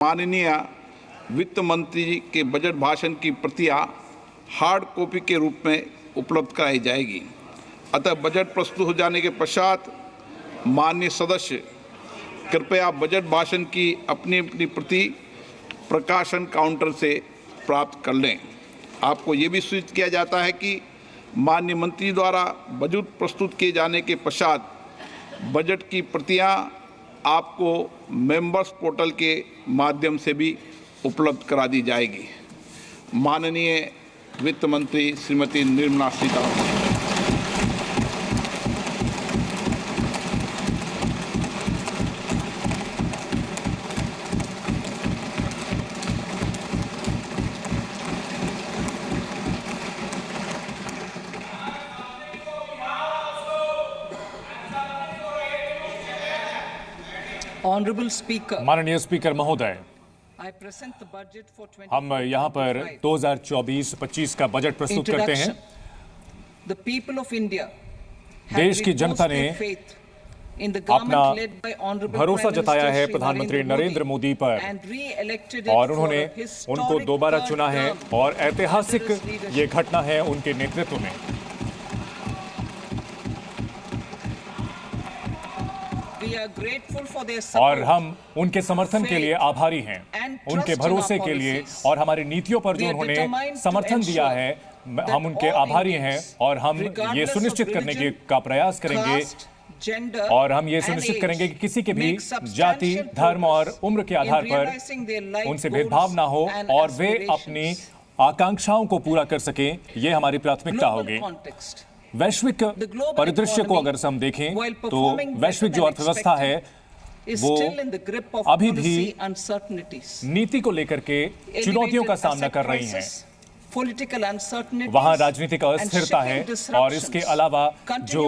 माननीय वित्त मंत्री जी के बजट भाषण की प्रतियां हार्ड कॉपी के रूप में उपलब्ध कराई जाएगी। अतः बजट प्रस्तुत हो जाने के पश्चात माननीय सदस्य कृपया बजट भाषण की अपनी अपनी प्रति प्रकाशन काउंटर से प्राप्त कर लें। आपको ये भी सूचित किया जाता है कि माननीय मंत्री द्वारा बजट प्रस्तुत किए जाने के पश्चात बजट की प्रतियां आपको मेंबर्स पोर्टल के माध्यम से भी उपलब्ध करा दी जाएगी। माननीय वित्त मंत्री श्रीमती निर्मला सीतारमण। माननीय स्पीकर महोदय, हम यहाँ पर 2024-25 का बजट प्रस्तुत करते हैं। देश की जनता ने अपना भरोसा जताया है प्रधानमंत्री नरेंद्र मोदी पर और उन्होंने उनको दोबारा चुना है और ऐतिहासिक ये घटना है उनके नेतृत्व में। और हम उनके समर्थन के लिए आभारी हैं, उनके भरोसे के लिए और हमारी नीतियों पर जो उन्होंने समर्थन दिया है, हम उनके आभारी हैं। और हम ये सुनिश्चित करने का प्रयास करेंगे और हम ये सुनिश्चित करेंगे कि किसी के भी जाति, धर्म और उम्र के आधार पर उनसे भेदभाव ना हो और वे अपनी आकांक्षाओं को पूरा कर सकें। ये हमारी प्राथमिकता होगी। वैश्विक परिदृश्य को अगर हम देखें तो वैश्विक जो अर्थव्यवस्था है वो अभी भी नीति को लेकर के चुनौतियों का सामना कर रही है। वहां राजनीतिक अस्थिरता है और इसके अलावा जो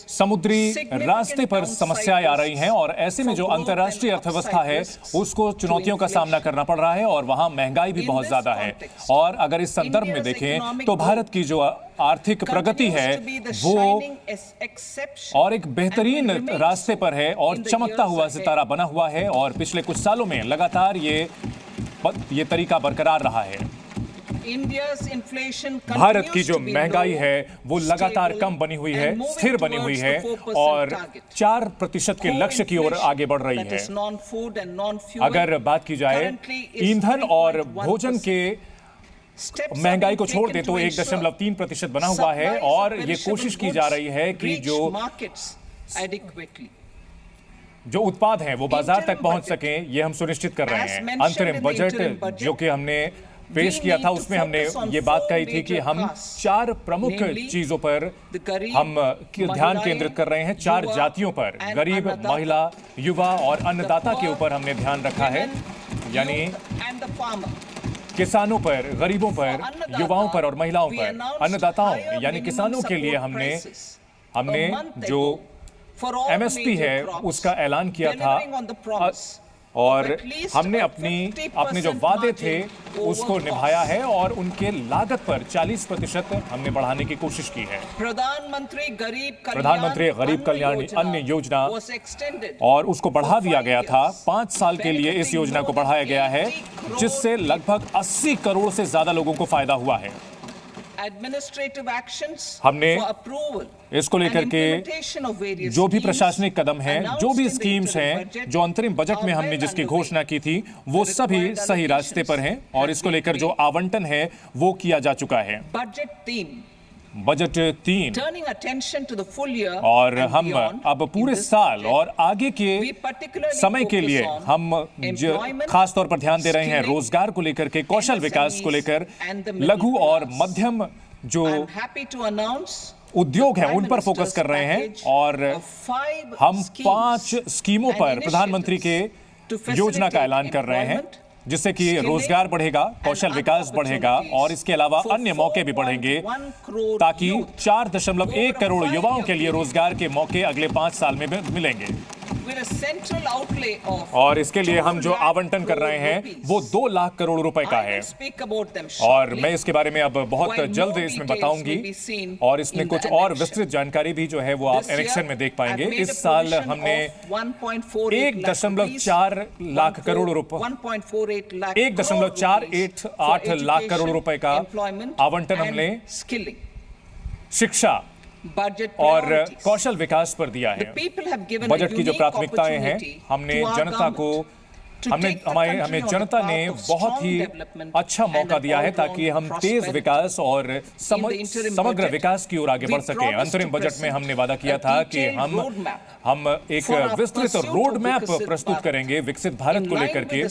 समुद्री रास्ते पर समस्याएं आ रही हैं और ऐसे में जो अंतर्राष्ट्रीय अर्थव्यवस्था है उसको चुनौतियों का सामना करना पड़ रहा है और वहां महंगाई भी बहुत ज्यादा है। और अगर इस संदर्भ में देखें तो भारत की जो आर्थिक प्रगति है वो और एक बेहतरीन रास्ते पर है और चमकता हुआ सितारा बना हुआ है और पिछले कुछ सालों में लगातार ये तरीका बरकरार रहा है। भारत की जो महंगाई है वो लगातार कम बनी हुई है, स्थिर बनी हुई है और 4% के लक्ष्य की ओर आगे बढ़ रही है। अगर बात की जाए ईंधन और भोजन के महंगाई को छोड़ दे तो 1.3% बना हुआ है और ये कोशिश की जा रही है कि जो उत्पाद हैं वो बाजार तक पहुंच सकें, ये हम सुनिश्चित कर रहे हैं। अंतरिम बजट जो कि हमने पेश किया था उसमें हमने ये बात कही थी कि हम 4 प्रमुख चीजों पर हम ध्यान केंद्रित कर रहे हैं। 4 जातियों पर, गरीब, महिला, युवा और अन्नदाता के ऊपर हमने ध्यान रखा है, यानी किसानों पर, गरीबों पर, युवाओं पर और महिलाओं पर। अन्नदाताओं यानी किसानों के लिए हमने जो MSP है उसका ऐलान किया था और हमने अपने जो वादे थे उसको निभाया है और उनके लागत पर 40% हमने बढ़ाने की कोशिश की है। प्रधानमंत्री गरीब कल्याण अन्न योजना और उसको बढ़ा दिया गया था। 5 साल के लिए इस योजना को बढ़ाया गया है जिससे लगभग 80 करोड़ से ज्यादा लोगों को फायदा हुआ है। हमने इसको लेकर के जो भी प्रशासनिक कदम हैं, जो भी स्कीम्स हैं, जो अंतरिम बजट में हमने जिसकी घोषणा की थी वो सभी सही रास्ते पर हैं और इसको लेकर जो आवंटन है वो किया जा चुका है। बजट 3 और हम अब पूरे साल और आगे के समय के लिए हम खास तौर पर ध्यान दे रहे हैं रोजगार को लेकर के, कौशल विकास को लेकर, लघु और मध्यम जो उद्योग हैं उन पर फोकस कर रहे हैं और हम 5 स्कीमों पर प्रधानमंत्री के योजना का ऐलान कर रहे हैं जिससे कि रोजगार बढ़ेगा, कौशल विकास बढ़ेगा और इसके अलावा अन्य मौके भी बढ़ेंगे ताकि 4.1 करोड़ युवाओं के लिए रोजगार के मौके अगले 5 साल में मिलेंगे। और इसके लिए हम जो आवंटन कर रहे हैं वो 2 लाख करोड़ रुपए का है। और मैं इसके बारे में अब बहुत जल्द इसमें बताऊंगी और इसमें कुछ और विस्तृत जानकारी भी जो है वो आप इलेक्शन में देख पाएंगे। इस साल हमने 1.48 लाख करोड़ रुपए 1.488 लाख करोड़ रुपए का आवंटन हमने शिक्षा और कौशल विकास पर दिया है। बजट की जो प्राथमिकताएं हैं, हमें जनता ने बहुत ही अच्छा मौका दिया है ताकि हम तेज विकास और समग्र विकास की ओर आगे बढ़ सके। अंतरिम बजट में हमने वादा किया था कि हम एक विस्तृत रोड मैप प्रस्तुत करेंगे विकसित भारत को लेकर के,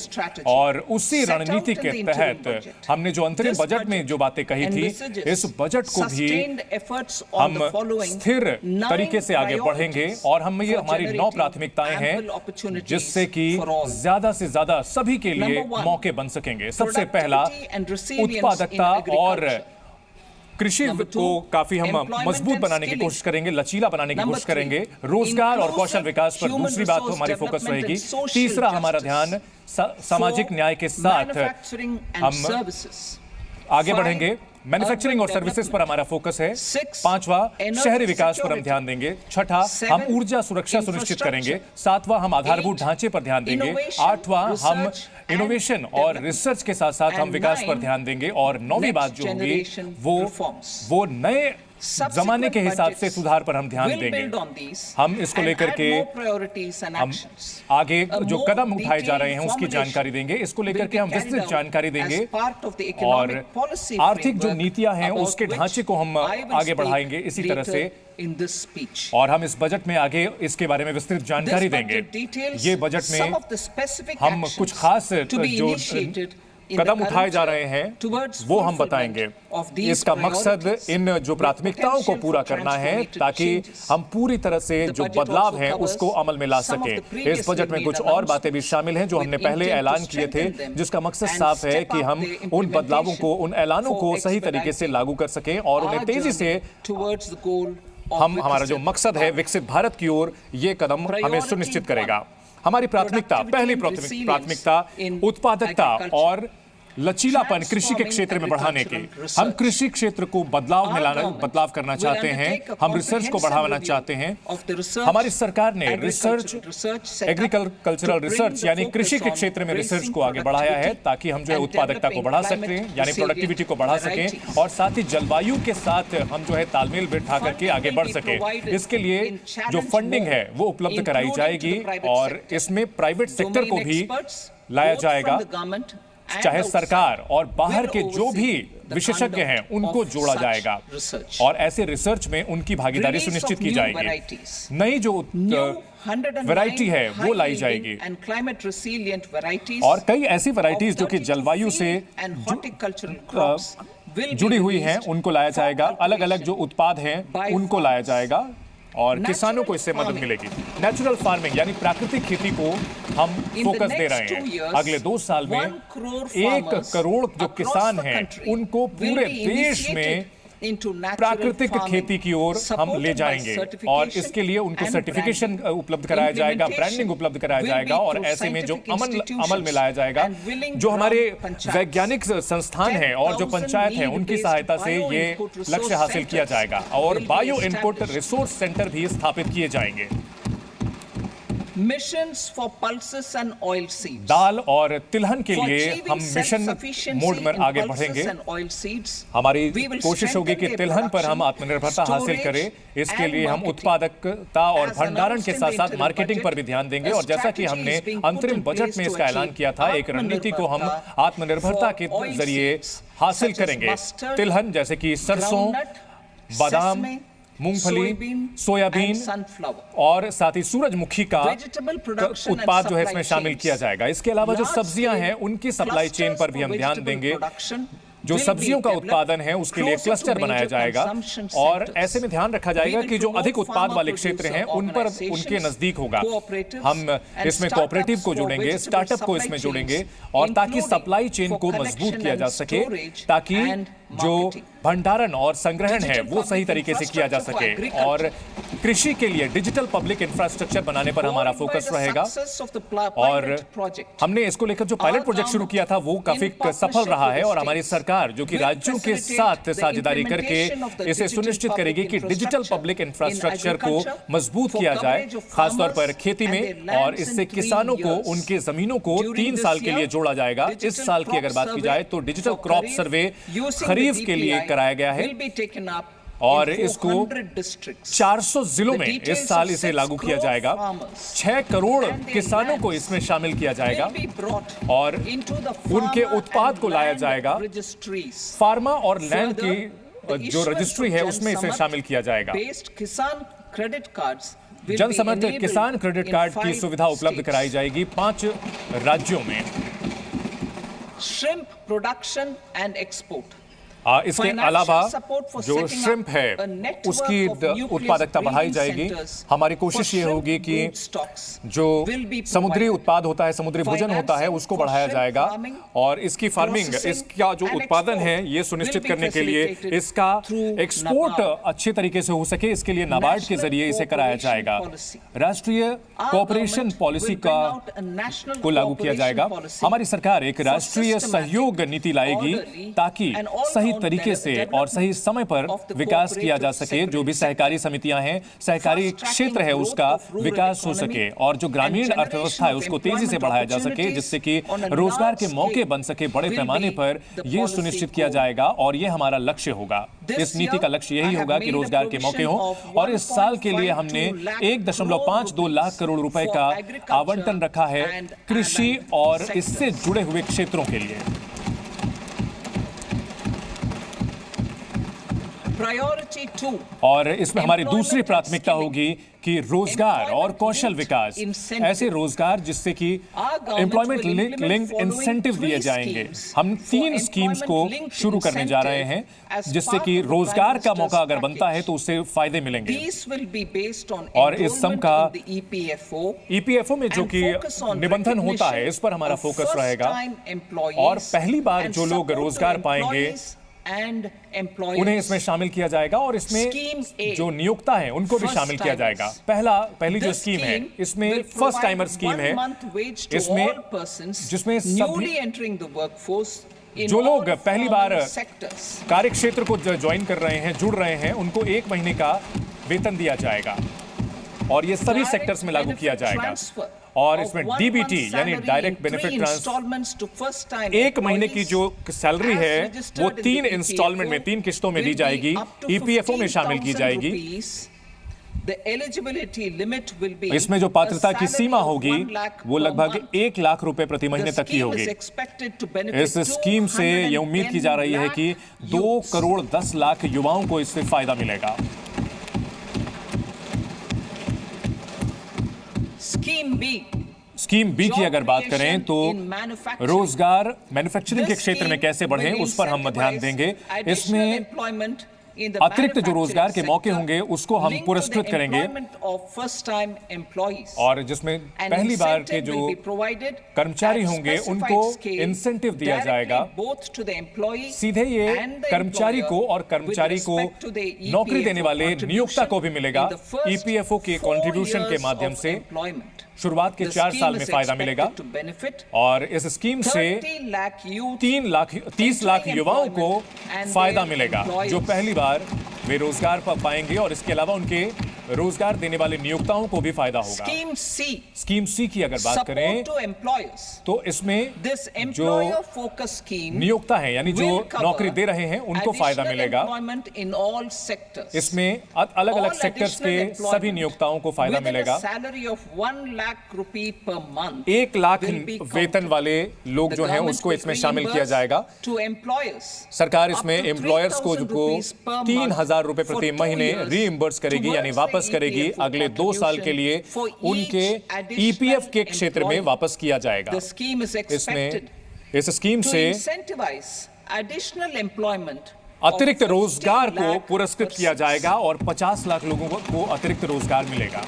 और उसी रणनीति के तहत हमने जो अंतरिम बजट में जो बातें कही थी, इस बजट को भी हम स्थिर तरीके से आगे बढ़ेंगे और ये हमारी 9 प्राथमिकताएं हैं जिससे कि ज्यादा से ज्यादा सभी के लिए मौके बन सकेंगे। सबसे पहला, उत्पादकता और कृषि को काफी हम मजबूत बनाने की कोशिश करेंगे, लचीला बनाने की कोशिश करेंगे। रोजगार और कौशल विकास पर दूसरी बात हमारी फोकस रहेगी। तीसरा, हमारा ध्यान सामाजिक न्याय के साथ हम आगे बढ़ेंगे। मैन्युफैक्चरिंग और सर्विसेज पर हमारा फोकस है। 5वां, शहरी विकास पर हम ध्यान देंगे। 6ठा, हम ऊर्जा सुरक्षा सुनिश्चित करेंगे। 7वां, हम आधारभूत ढांचे पर ध्यान देंगे। 8वां, हम इनोवेशन और रिसर्च के साथ साथ हम विकास पर ध्यान देंगे। और 9वीं बात जो होगी वो नए जमाने के हिसाब से सुधार पर हम ध्यान देंगे। हम इसको लेकर के हम आगे जो कदम उठाए जा रहे हैं उसकी जानकारी देंगे। इसको लेकर के हम विस्तृत जानकारी देंगे और आर्थिक जो नीतियां हैं उसके ढांचे को हम आगे बढ़ाएंगे इसी तरह से। और हम इस बजट में आगे इसके बारे में विस्तृत जानकारी देंगे। ये बजट में हम कुछ खास जो कदम उठाए जा रहे हैं वो हम बताएंगे। इसका मकसद इन जो प्राथमिकताओं को पूरा करना है ताकि हम पूरी तरह से जो बदलाव है उसको अमल में ला सके। इस बजट में कुछ और बातें भी शामिल हैं जो हमने पहले ऐलान किए थे, जिसका मकसद साफ है कि हम उन बदलावों को, उन ऐलानों को सही तरीके से लागू कर सकें और उन्हें तेजी से हमारा जो मकसद है विकसित भारत की ओर, ये कदम हमें सुनिश्चित करेगा। हमारी प्राथमिकता, पहली प्राथमिकता उत्पादकता और लचीलापन कृषि के क्षेत्र में बढ़ाने की। हम कृषि क्षेत्र को बदलाव करना चाहते हैं। हम रिसर्च को बढ़ाना चाहते हैं। हमारी सरकार ने एग्रीकल्चरल रिसर्च यानी कृषि के क्षेत्र में रिसर्च को आगे बढ़ाया है ताकि हम जो है उत्पादकता को बढ़ा सकते हैं, यानी प्रोडक्टिविटी को बढ़ा सकें और साथ ही जलवायु के साथ हम जो है तालमेल बिठा करके आगे बढ़ सके। इसके लिए जो फंडिंग है वो उपलब्ध कराई जाएगी और इसमें प्राइवेट सेक्टर को भी लाया जाएगा, चाहे सरकार और बाहर के जो भी विशेषज्ञ हैं उनको जोड़ा जाएगा और ऐसे रिसर्च में उनकी भागीदारी सुनिश्चित की जाएगी। नई जो वैरायटी है वो लाई जाएगी और कई ऐसी वैरायटीज जो कि जलवायु से जुड़ी हुई हैं उनको लाया जाएगा। अलग अलग जो उत्पाद हैं उनको लाया जाएगा और किसानों को इससे मदद मिलेगी। नेचुरल फार्मिंग यानी प्राकृतिक खेती को हम फोकस दे रहे हैं। अगले 2 साल में 1 करोड़ जो किसान हैं उनको पूरे देश में प्राकृतिक खेती की ओर हम ले जाएंगे और इसके लिए उनको सर्टिफिकेशन उपलब्ध कराया जाएगा, ब्रांडिंग उपलब्ध कराया जाएगा और ऐसे में जो अमल में लाया जाएगा। जो हमारे वैज्ञानिक संस्थान हैं और जो पंचायत हैं उनकी सहायता से ये लक्ष्य हासिल किया जाएगा और बायो इनपुट रिसोर्स सेंटर भी स्थापित किए जाएंगे। दाल और तिलहन के लिए हम मिशन मोड में आगे बढ़ेंगे। हमारी कोशिश होगी कि तिलहन पर हम आत्मनिर्भरता हासिल करें। इसके लिए हम उत्पादकता और भंडारण के साथ साथ मार्केटिंग पर भी ध्यान देंगे और जैसा कि हमने अंतरिम बजट में इसका ऐलान किया था, एक रणनीति को हम आत्मनिर्भरता के जरिए हासिल करेंगे। तिलहन जैसे कि सरसों, बादाम, मूंगफली, सोयाबीन और साथ ही सूरजमुखी का उत्पाद जो है इसमें शामिल किया जाएगा। इसके अलावा जो सब्जियां हैं उनकी सप्लाई चेन पर भी हम ध्यान देंगे। जो सब्जियों का उत्पादन है उसके लिए क्लस्टर बनाया जाएगा और ऐसे में ध्यान रखा जाएगा कि जो अधिक उत्पाद वाले क्षेत्र हैं उन पर उनके नजदीक होगा। हम इसमें कोऑपरेटिव को जोड़ेंगे, स्टार्टअप को इसमें जोड़ेंगे और ताकि सप्लाई चेन को मजबूत किया जा सके, ताकि जो भंडारण और संग्रहण है वो सही तरीके से किया जा सके, और कृषि के लिए डिजिटल पब्लिक इंफ्रास्ट्रक्चर बनाने पर हमारा फोकस रहेगा। और हमने इसको लेकर जो पायलट प्रोजेक्ट शुरू किया था वो काफी सफल रहा है, और हमारी सरकार जो कि राज्यों के साथ साझेदारी करके इसे सुनिश्चित करेगी कि डिजिटल पब्लिक इंफ्रास्ट्रक्चर को मजबूत किया जाए, खासतौर पर खेती में, और इससे किसानों को उनके जमीनों को 3 साल के लिए जोड़ा जाएगा। इस साल की अगर बात की जाए तो डिजिटल क्रॉप सर्वे खरीफ के लिए कराया गया है, और इसको 400 जिलों में इस साल इसे लागू किया जाएगा। 6 करोड़ किसानों को इसमें शामिल किया जाएगा और उनके उत्पाद को लाया जाएगा। फार्मा और लैंड की जो रजिस्ट्री है उसमें इसे शामिल किया जाएगा। जन समर्थ किसान क्रेडिट कार्ड की सुविधा उपलब्ध कराई जाएगी 5 राज्यों में। श्रिम्प प्रोडक्शन एंड एक्सपोर्ट, इसके अलावा जो श्रिम्प है उसकी उत्पादकता बढ़ाई जाएगी। हमारी कोशिश ये होगी कि जो समुद्री उत्पाद होता है, समुद्री भोजन होता है, उसको बढ़ाया जाएगा, और इसकी फार्मिंग, इसका जो उत्पादन है ये सुनिश्चित करने के लिए इसका एक्सपोर्ट अच्छे तरीके से हो सके, इसके लिए नाबार्ड के जरिए इसे कराया जाएगा। राष्ट्रीय कोऑपरेशन पॉलिसी को लागू किया जाएगा। हमारी सरकार एक राष्ट्रीय सहयोग नीति लाएगी ताकि सही तरीके से और सही समय पर विकास किया जा सके। जो भी सहकारी समितियां हैं, सहकारी क्षेत्र है, उसका विकास हो सके, और जो ग्रामीण अर्थव्यवस्था है उसको तेजी से बढ़ाया जा सके, जिससे कि रोजगार के मौके बन सके बड़े पैमाने पर। यह सुनिश्चित किया जाएगा और यह हमारा लक्ष्य होगा। इस नीति का लक्ष्य यही होगा कि रोजगार के मौके हों, और इस साल के लिए हमने 1.52 लाख करोड़ रुपए का आवंटन रखा है कृषि और इससे जुड़े हुए क्षेत्रों के लिए। और इसमें हमारी दूसरी प्राथमिकता होगी कि रोजगार और कौशल विकास, ऐसे रोजगार जिससे कि एम्प्लॉयमेंट लिंक्ड इंसेंटिव दिए जाएंगे। हम 3 स्कीम्स को शुरू करने जा रहे हैं, जिससे कि रोजगार का मौका अगर बनता है तो उससे फायदे मिलेंगे। और इस सम का ईपीएफओ में जो कि निबंधन होता है, इस पर हमारा फोकस रहेगा, और पहली बार जो लोग रोजगार पाएंगे उन्हें इसमें शामिल किया जाएगा, और इसमें जो नियोक्ता हैं उनको भी शामिल किया जाएगा। पहली जो स्कीम है इसमें फर्स्ट टाइमर स्कीम है, जिसमें सभी जो लोग पहली बार कार्य क्षेत्र को ज्वाइन कर रहे हैं, जुड़ रहे हैं, उनको 1 महीने का वेतन दिया जाएगा, और ये सभी सेक्टर्स में लागू किया जाएगा। और इसमें डीबीटी यानी डायरेक्ट बेनिफिट ट्रांसफर, 1 महीने की जो सैलरी है वो 3 इंस्टॉलमेंट में, 3 किस्तों में दी जाएगी, ईपीएफओ में शामिल की जाएगी। इसमें जो पात्रता की सीमा होगी वो लगभग 1 लाख रुपए प्रति महीने तक की होगी। इस स्कीम से ये उम्मीद की जा रही है कि 2 करोड़ 10 लाख युवाओं को इससे फायदा मिलेगा। स्कीम बी की अगर बात करें तो रोजगार मैन्युफैक्चरिंग के क्षेत्र में कैसे बढ़े उस पर हम ध्यान देंगे। इसमें अतिरिक्त जो रोजगार के मौके होंगे उसको हम पुरस्कृत करेंगे, और जिसमें पहली बार के जो कर्मचारी होंगे उनको इंसेंटिव दिया जाएगा। सीधे ये कर्मचारी को और कर्मचारी को नौकरी देने वाले नियोक्ता को भी मिलेगा। ईपीएफओ के कंट्रीब्यूशन के माध्यम से शुरुआत के 4 साल में फायदा मिलेगा, और इस स्कीम से 30 लाख युवाओं को फायदा मिलेगा जो पहली बार वे रोजगार पाएंगे, और इसके अलावा उनके रोजगार देने वाले नियोक्ताओं को भी फायदा होगा। स्कीम सी की अगर बात करें तो इसमें जो नियोक्ता है यानी जो नौकरी दे रहे हैं उनको फायदा मिलेगा। इसमें अलग अलग सेक्टर्स के सभी नियोक्ताओं को फायदा मिलेगा। 1 लाख वेतन वाले लोग जो हैं उसको इसमें शामिल किया जाएगा। सरकार इसमें एम्प्लॉयर्स को 3,000 रुपए प्रति महीने रीइंबर्स करेगी, यानी वापस करेगी। अगले 2 साल के लिए उनके ईपीएफ के क्षेत्र में वापस किया जाएगा। इसमें इस स्कीम से अतिरिक्त रोजगार को पुरस्कृत किया जाएगा और 50 लाख लोगों को अतिरिक्त रोजगार मिलेगा।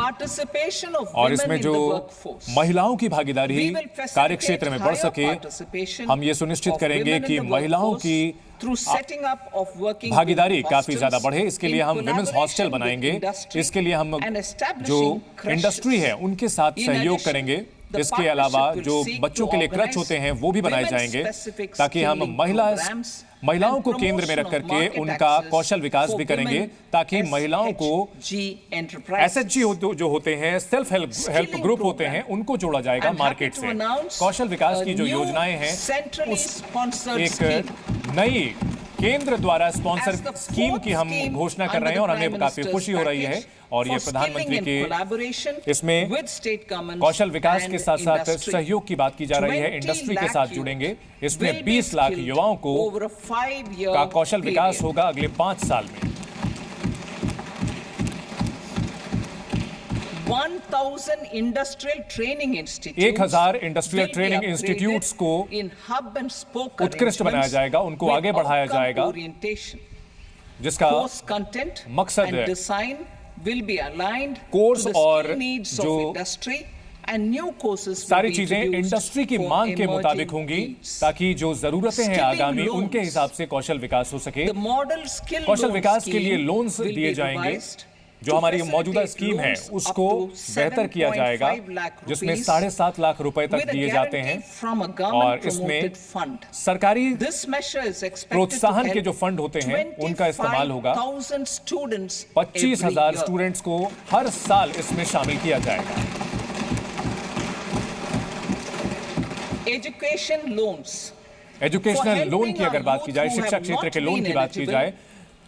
Participation of और women इसमें in जो the workforce. महिलाओं की भागीदारी We will facilitate कार्य क्षेत्र में बढ़ higher सके, participation हम ये सुनिश्चित of करेंगे women in कि the महिलाओं workforce की through setting up of working भागीदारी women काफी hostels ज्यादा बढ़े। इसके लिए in हम विमेंस हॉस्टल collaboration with बनाएंगे, industry इसके लिए हम and जो establishing creches. इंडस्ट्री है उनके साथ In सहयोग addition, करेंगे। the इसके अलावा partnership will जो seek बच्चों to के लिए क्रच organize होते हैं वो भी बनाए जाएंगे, women-specific ताकि हम skilling programs महिलाओं and को केंद्र में रख promotion of करके market उनका access कौशल विकास for भी करेंगे, women ताकि महिलाओं को SHG enterprises. SHG जो होते हैं, सेल्फ हेल्प ग्रुप होते हैं, उनको जोड़ा जाएगा I'm happy मार्केट to से। announce कौशल विकास की जो a new योजनाएं हैं, centrally उस sponsored एक scheme. नई केंद्र द्वारा As sponsor the scheme fourth की हम scheme घोषणा कर under रहे हैं the और हमें Prime काफी Minister's खुशी हो रही है। package और ये for प्रधानमंत्री skilling in के collaboration इसमें with state governments कौशल विकास के and साथ साथ industry. सहयोग की बात की जा रही है, 20 इंडस्ट्री के lakh साथ youth जुड़ेंगे। will इसमें be 20 लाख skilled युवाओं को over a 5-year का कौशल विकास period. होगा अगले 5 साल में। 1,000 industrial training institutes 1000 industrial will be training upgraded institutes को in hub and spoke उत्कृष्ट बनाया arrangements जाएगा, उनको with आगे बढ़ाया outcome जाएगा, orientation. जिसका Course content मकसद and है design will be aligned course to the और skill needs जो of industry and new courses will सारी be चीजें introduced इंडस्ट्री की for मांग के emerging मुताबिक होंगी, needs. ताकि जो जरूरतें हैं Skilling आगामी loans. उनके हिसाब से कौशल विकास हो सके। The model skill Kaushal loan विकास के लिए scheme लोन्स will दिए be जाएंगे। revised जो to हमारी मौजूदा facilitate स्कीम है loans up उसको to बेहतर किया जाएगा, 7.5 lakh जिसमें rupees 7.5 लाख रुपए तक with a दिए जाते हैं guarantee from a और government इसमें promoted fund. सरकारी This measure is expected to प्रोत्साहन के help जो फंड होते हैं उनका इस्तेमाल होगा। 25,000 students 25,000 every year. स्टूडेंट्स को हर साल इसमें शामिल किया जाएगा। Education loans. Educational helping loan की अगर our बात की जाए, youth who शिक्षा have क्षेत्र not के लोन been की बात की eligible जाए,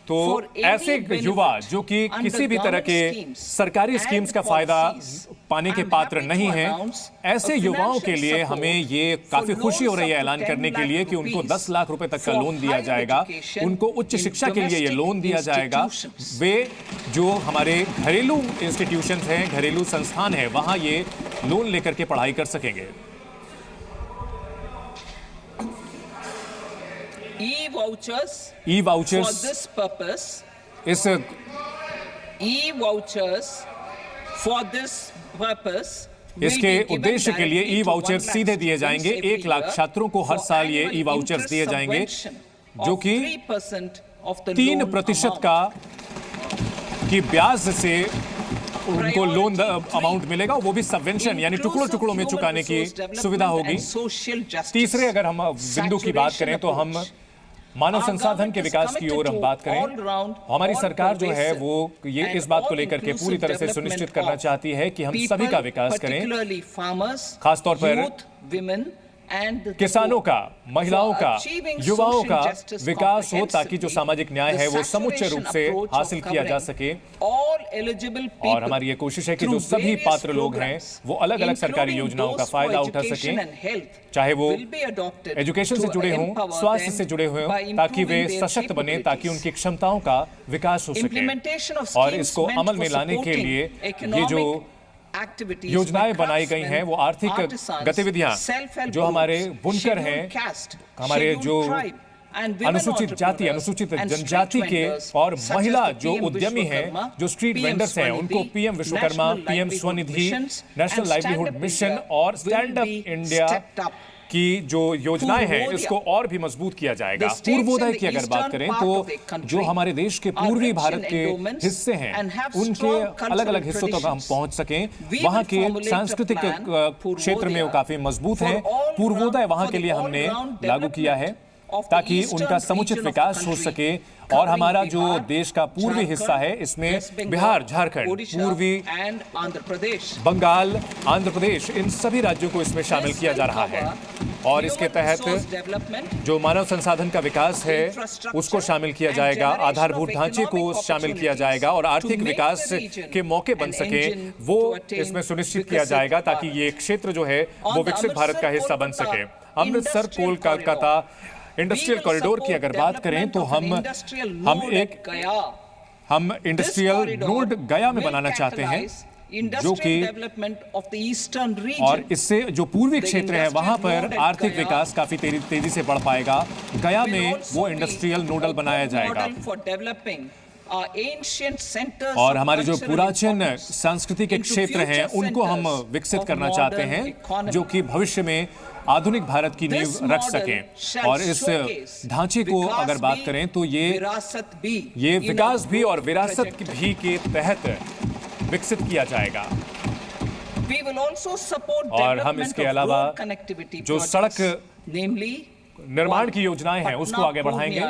तो for any ऐसे benefit युवा जो कि under किसी भी तरह के government schemes सरकारी and स्कीम्स का फायदा policies, पाने के I'm पात्र happy to नहीं हैं, announce ऐसे a युवाओं के financial लिए support हमें ये काफी for खुशी हो loans रही है up to ऐलान 10 करने के lakh लिए कि उनको rupees 10 लाख रुपए तक का for लोन दिया higher जाएगा। education उनको उच्च in शिक्षा के लिए ये लोन दिया जाएगा। domestic वे जो हमारे घरेलू इंस्टीट्यूशंस हैं, घरेलू संस्थान हैं, वहां ये लोन लेकर के पढ़ाई कर सकेंगे। E-vouchers for ई-वाउचर्स this purpose. इस E-vouchers for this purpose will इसके be given उद्देश्य के लिए directly E to vouchers 1 lakh सीधे दिए जाएंगे। students every 1 लाख year छात्रों को हर for साल ये annual ई वाउचर्स interest दिए जाएंगे, subvention जो of कि 3% of the 3% loan का amount. की ब्याज से उनको लोन Priority अमाउंट मिलेगा, वो भी सबवेंशन यानी टुकड़ों Inclusive टुकड़ों में human चुकाने की resource सुविधा development होगी। and social justice. तीसरे अगर हम बिंदु की बात करें तो हम मानव Our संसाधन के government is विकास की ओर हम committed बात to करें, all-round, हमारी सरकार जो है all-pervasive वो ये and इस बात को लेकर के पूरी तरह से all-inclusive सुनिश्चित development करना of चाहती है कि हम सभी का विकास करें, particularly farmers, खासतौर पर youth, women and the किसानों poor. का, महिलाओं For का, achieving युवाओं social का justice विकास हो, ताकि जो comprehensively, सामाजिक न्याय है the वो समुच्चय रूप से saturation approach हासिल of किया जा covering सके। all eligible people और हमारी ये कोशिश है कि जो through सभी various पात्र लोग हैं programs, वो अलग अलग सरकारी including योजनाओं का those for फायदा उठा education सकें, and health, चाहे वो will be adopted एजुकेशन से to जुड़े हों, empower स्वास्थ्य them से जुड़े हुए by हों, ताकि वे improving their सशक्त बने, ताकि capabilities. उनकी क्षमताओं का विकास हो Implementation of सके। और schemes इसको meant अमल for में लाने के supporting लिए ये जो economic activities by योजनाएं बनाई गई craftsmen, हैं वो आर्थिक artisans, गतिविधियां self-help जो हमारे groups, बुनकर हैं, scheduled caste, हमारे scheduled जो tribe and women अनुसूचित जाति, entrepreneurs अनुसूचित and street जनजाति के vendors और such as महिला the जो PM उद्यमी हैं, Vishwakarma, जो स्ट्रीट PM वेंडर्स हैं, उनको Swanidhi, PM Vishwakarma, National PM Livelihood Svanidhi, Missions national and livelihood Stand Up mission India और will stand up be India stepped up. की जो योजनाएं हैं पूर्वोदय। इसको और भी मजबूत किया जाएगा। The states Purvodaya in the की अगर बात eastern करें part तो of the country जो हमारे देश के are पूर्वी rich भारत in के endowments हिस्से हैं, and have उनके strong अलग अलग cultural हिस्सों तक हम traditions. पहुंच सकें, We वहाँ will के formulate a सांस्कृतिक plan, क्षेत्र में वो पूर्वोदय, काफी मजबूत for हैं। all पूर्वोदय round- वहाँ for के the लिए हमने all-round लागू किया है development of the ताकि eastern उनका समुचित region of विकास the हो country, सके। और covering हमारा जो Bihar, देश का पूर्वी Jharkhand, हिस्सा है इसमें West Bengal, Bihar, Jharkhand, Odisha पूर्वी and Andhra Pradesh. Bengal, Andhra Pradesh, इन सभी राज्यों को इसमें शामिल This किया जा will रहा है। cover और इसके human resource तहत development, जो मानव संसाधन का विकास है infrastructure उसको शामिल किया and जाएगा, generation आधारभूत of ढांचे को economic शामिल किया opportunities जाएगा और to आर्थिक make विकास the region के मौके बन an सके, engine वो to attain इसमें सुनिश्चित किया विकसित जाएगा ताकि भारत। ये क्षेत्र जो है On वो the विकसित भारत का हिस्सा बन Amritsar सके। Kolkata Amritsar industrial Kolkata industrial We will corridor की support अगर बात करें तो development of an industrial हम node एक at Gaya. हम This इंडस्ट्रियल corridor नोड गया में will बनाना चाहते हैं, catalyze जो industrial कि development of the eastern और region. इससे जो पूर्वी The क्षेत्र है industrial वहां पर node at आर्थिक Gaya विकास काफी तेजी से बढ़ पाएगा। गया Will में also वो be इंडस्ट्रियल a नोडल बनाया good जाएगा। model for developing और हमारे जो पुरातन सांस्कृतिक क्षेत्र हैं उनको हम विकसित करना चाहते हैं, जो कि भविष्य में आधुनिक भारत की नींव रख सकें। और इस ढांचे को अगर बात करें तो ये विकास भी और विरासत भी के तहत विकसित किया जाएगा। और हम इसके अलावा जो सड़क निर्माण की योजनाएं हैं उसको आगे बढ़ाएंगे।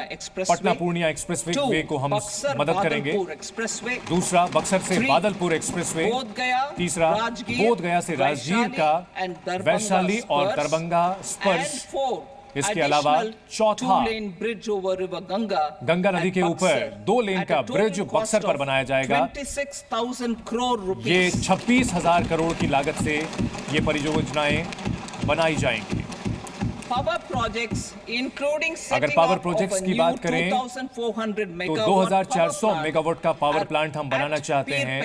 पटना पूर्णिया एक्सप्रेसवे को हम मदद करेंगे। दूसरा, बक्सर से बादलपुर एक्सप्रेसवे। तीसरा, बोधगया से राजगीर का वैशाली और दरभंगा स्पर्श। इसके अलावा चौथा, गंगा नदी के ऊपर 2 लेन का ब्रिज बक्सर पर बनाया जाएगा। ये 26,000 करोड़ की लागत से ये परियोजनाएं बनाई जाएंगी। अगर पावर प्रोजेक्ट्स की बात करें तो 2400 मेगावाट का पावर प्लांट हम बनाना चाहते हैं।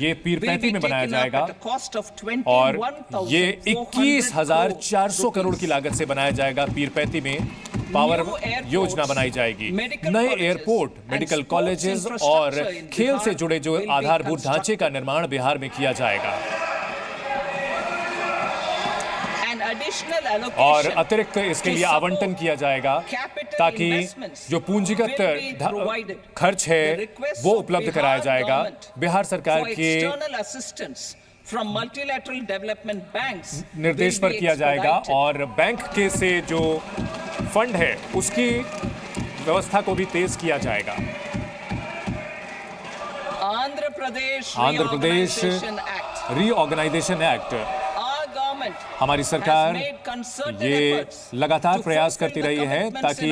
ये पीरपैंती में बनाया जाएगा और ये 21,400 करोड़ की लागत से बनाया जाएगा। पीरपैंती में पावर योजना बनाई जाएगी। नए एयरपोर्ट, मेडिकल कॉलेजेस और खेल से जुड़े जो आधारभूत ढांचे का निर्माण बिहार में किया जाएगा। और अतिरिक्त इसके लिए आवंटन किया जाएगा ताकि जो पूंजीगत खर्च है वो उपलब्ध कराया जाएगा। बिहार सरकार के निर्देश पर किया जाएगा और बैंक के से जो फंड है उसकी व्यवस्था को भी तेज किया जाएगा। आंध्र प्रदेश रीऑर्गेनाइजेशन एक्ट, हमारी सरकार ये लगातार प्रयास करती रही है ताकि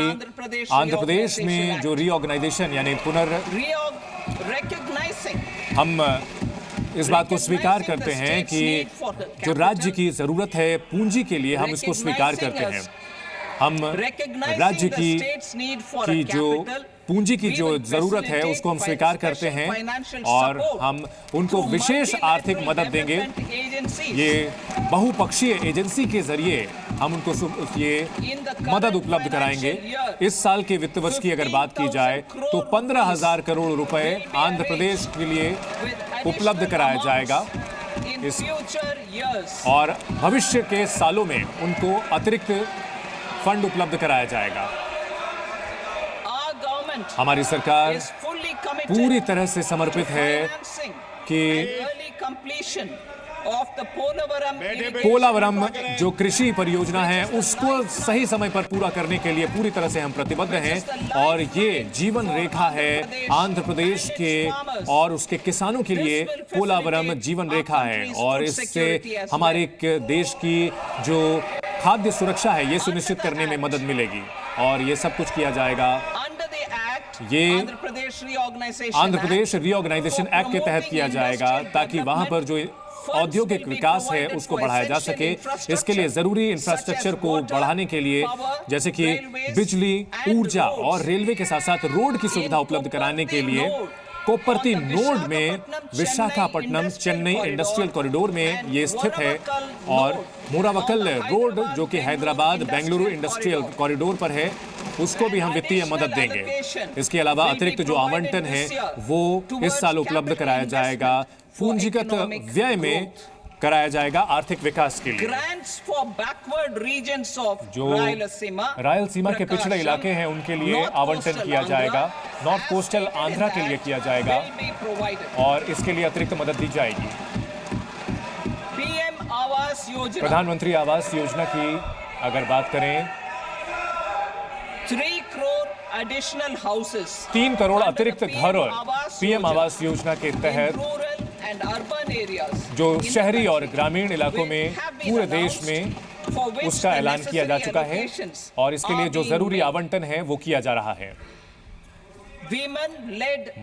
आंध्र प्रदेश में जो रीऑर्गेनाइजेशन यानी हम इस बात को स्वीकार करते हैं कि जो राज्य की जरूरत है पूंजी के लिए, हम इसको स्वीकार करते हैं। हम राज्य की जो पूंजी की जो जरूरत है उसको हम स्वीकार करते हैं और हम उनको विशेष आर्थिक मदद देंगे। ये बहुपक्षीय एजेंसी के जरिए हम उनको ये मदद उपलब्ध कराएंगे। इस साल के वित्त वर्ष की अगर बात की जाए तो 15,000 करोड़ रुपए आंध्र प्रदेश के लिए उपलब्ध कराया जाएगा और भविष्य के सालों में उनको अतिरिक्त फंड उपलब्ध कराया जाएगा। हमारी सरकार पूरी तरह से समर्पित है कि पोलावरम जो कृषि परियोजना है उसको सही समय पर पूरा करने के लिए पूरी तरह से हम प्रतिबद्ध हैं और ये जीवन रेखा है आंध्र प्रदेश के और उसके किसानों के लिए। पोलावरम जीवन रेखा है और इससे हमारे देश की जो खाद्य सुरक्षा है ये सुनिश्चित करने में मदद मिलेगी और ये सब कुछ किया जाएगा। ये आंध्र प्रदेश रीऑर्गेनाइजेशन एक्ट के तहत किया जाएगा ताकि वहां पर जो औद्योगिक विकास है उसको बढ़ाया जा सके। इसके लिए जरूरी इंफ्रास्ट्रक्चर को बढ़ाने के लिए जैसे कि बिजली, ऊर्जा और रेलवे के साथ साथ रोड की सुविधा उपलब्ध कराने के लिए कोप्परती नोड में विशाखापट्टनम चेन्नई इंडस्ट्रियल कॉरिडोर में ये स्थित है और मोरावकल रोड जो कि हैदराबाद बेंगलुरु इंडस्ट्रियल कॉरिडोर पर है उसको भी हम वित्तीय मदद देंगे। इसके अलावा अतिरिक्त जो आवंटन है वो इस साल उपलब्ध कराया जाएगा, पूंजीगत व्यय में कराया जाएगा आर्थिक विकास के लिए। जो रायलसीमा के पिछड़े इलाके हैं उनके लिए आवंटन किया जाएगा, नॉर्थ कोस्टल आंध्रा के लिए किया जाएगा और इसके लिए अतिरिक्त मदद दी जाएगी। प्रधानमंत्री आवास योजना की अगर बात करें 3 करोड़ अतिरिक्त घर पीएम आवास योजना के तहत जो शहरी और ग्रामीण इलाकों में पूरे देश में उसका ऐलान किया जा चुका है और इसके लिए जो जरूरी आवंटन है वो किया जा रहा है।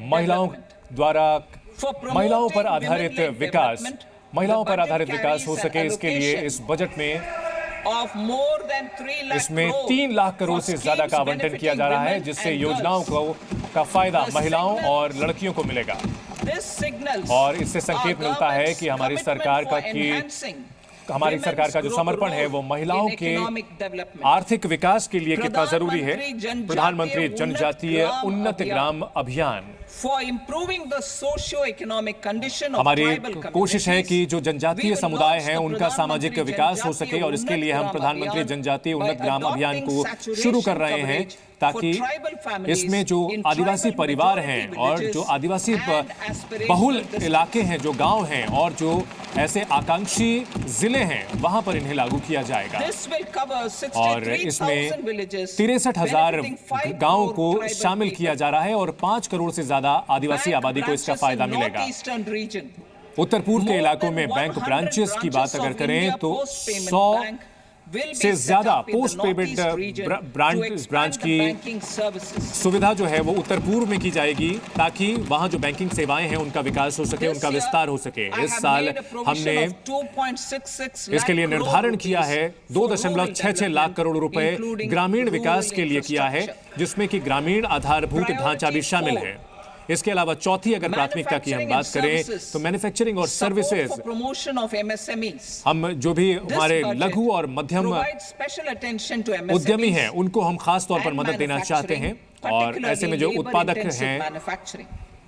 महिलाओं द्वारा महिलाओं पर आधारित विकास हो सके इसके लिए इस बजट में इसमें 3 लाख करोड़ से ज्यादा का आवंटन किया जा रहा है जिससे योजनाओं का फायदा महिलाओं और लड़कियों को मिलेगा और इससे संकेत मिलता है कि हमारी सरकार का जो समर्पण है वो महिलाओं के आर्थिक विकास के लिए कितना जरूरी है। प्रधानमंत्री जनजातीय उन्नत ग्राम अभियान for improving the socio-economic condition of हमारी tribal कोशिश है कि जो communities, जनजातीय we will समुदाय launch हैं the उनका सामाजिक प्रधानमंत्री विकास हो सके जनजातीय और इसके लिए हम उन्नत प्रधानमंत्री ग्राम जनजातीय अभियान उन्नत ग्राम अभियान को by शुरू कर adopting रहे हैं saturation ताकि coverage for tribal families इसमें जो in आदिवासी tribal परिवार majority हैं और जो villages आदिवासी and aspirational बहुल districts. इलाके हैं, जो गांव हैं और जो ऐसे आकांक्षी जिले हैं, वहां पर इन्हें लागू किया जाएगा। This will cover और 63,000 इसमें villages, 63,000 benefiting 5 गांवों crore को tribal शामिल people. किया जा रहा है और 5 करोड़ से ज्यादा आदिवासी Bank आबादी को इसका branches फायदा in मिलेगा। northeastern region. उत्तर पूर्व के More इलाकों than में बैंक 100 ब्रांचेस की बात branches अगर of करें India तो Post Payment 100 Bank will be से set ज्यादा up in the post payment northeast region to branch expand the की banking services. सुविधा जो है वो उत्तर पूर्व में की जाएगी ताकि वहां जो बैंकिंग सेवाएं हैं उनका विकास हो सके, This उनका year, विस्तार हो सके। I इस have साल made a provision हमने of 2.66 इसके लिए lakh निर्धारण crore किया है rupees for 2.66 rural lakh crore रुपए including ग्रामीण rural विकास के लिए किया है, infrastructure. जिसमें कि ग्रामीण आधारभूत ढांचा भी शामिल है। इसके अलावा चौथी अगर प्राथमिकता की हम बात करें तो मैन्युफैक्चरिंग और Support services, for promotion of MSMEs. हम जो भी This हमारे budget लघु और मध्यम provides special attention to MSMEs उद्यमी हैं उनको हम खास तौर पर and मदद देना चाहते हैं और particularly ऐसे में जो उत्पादक labor-intensive हैं, manufacturing.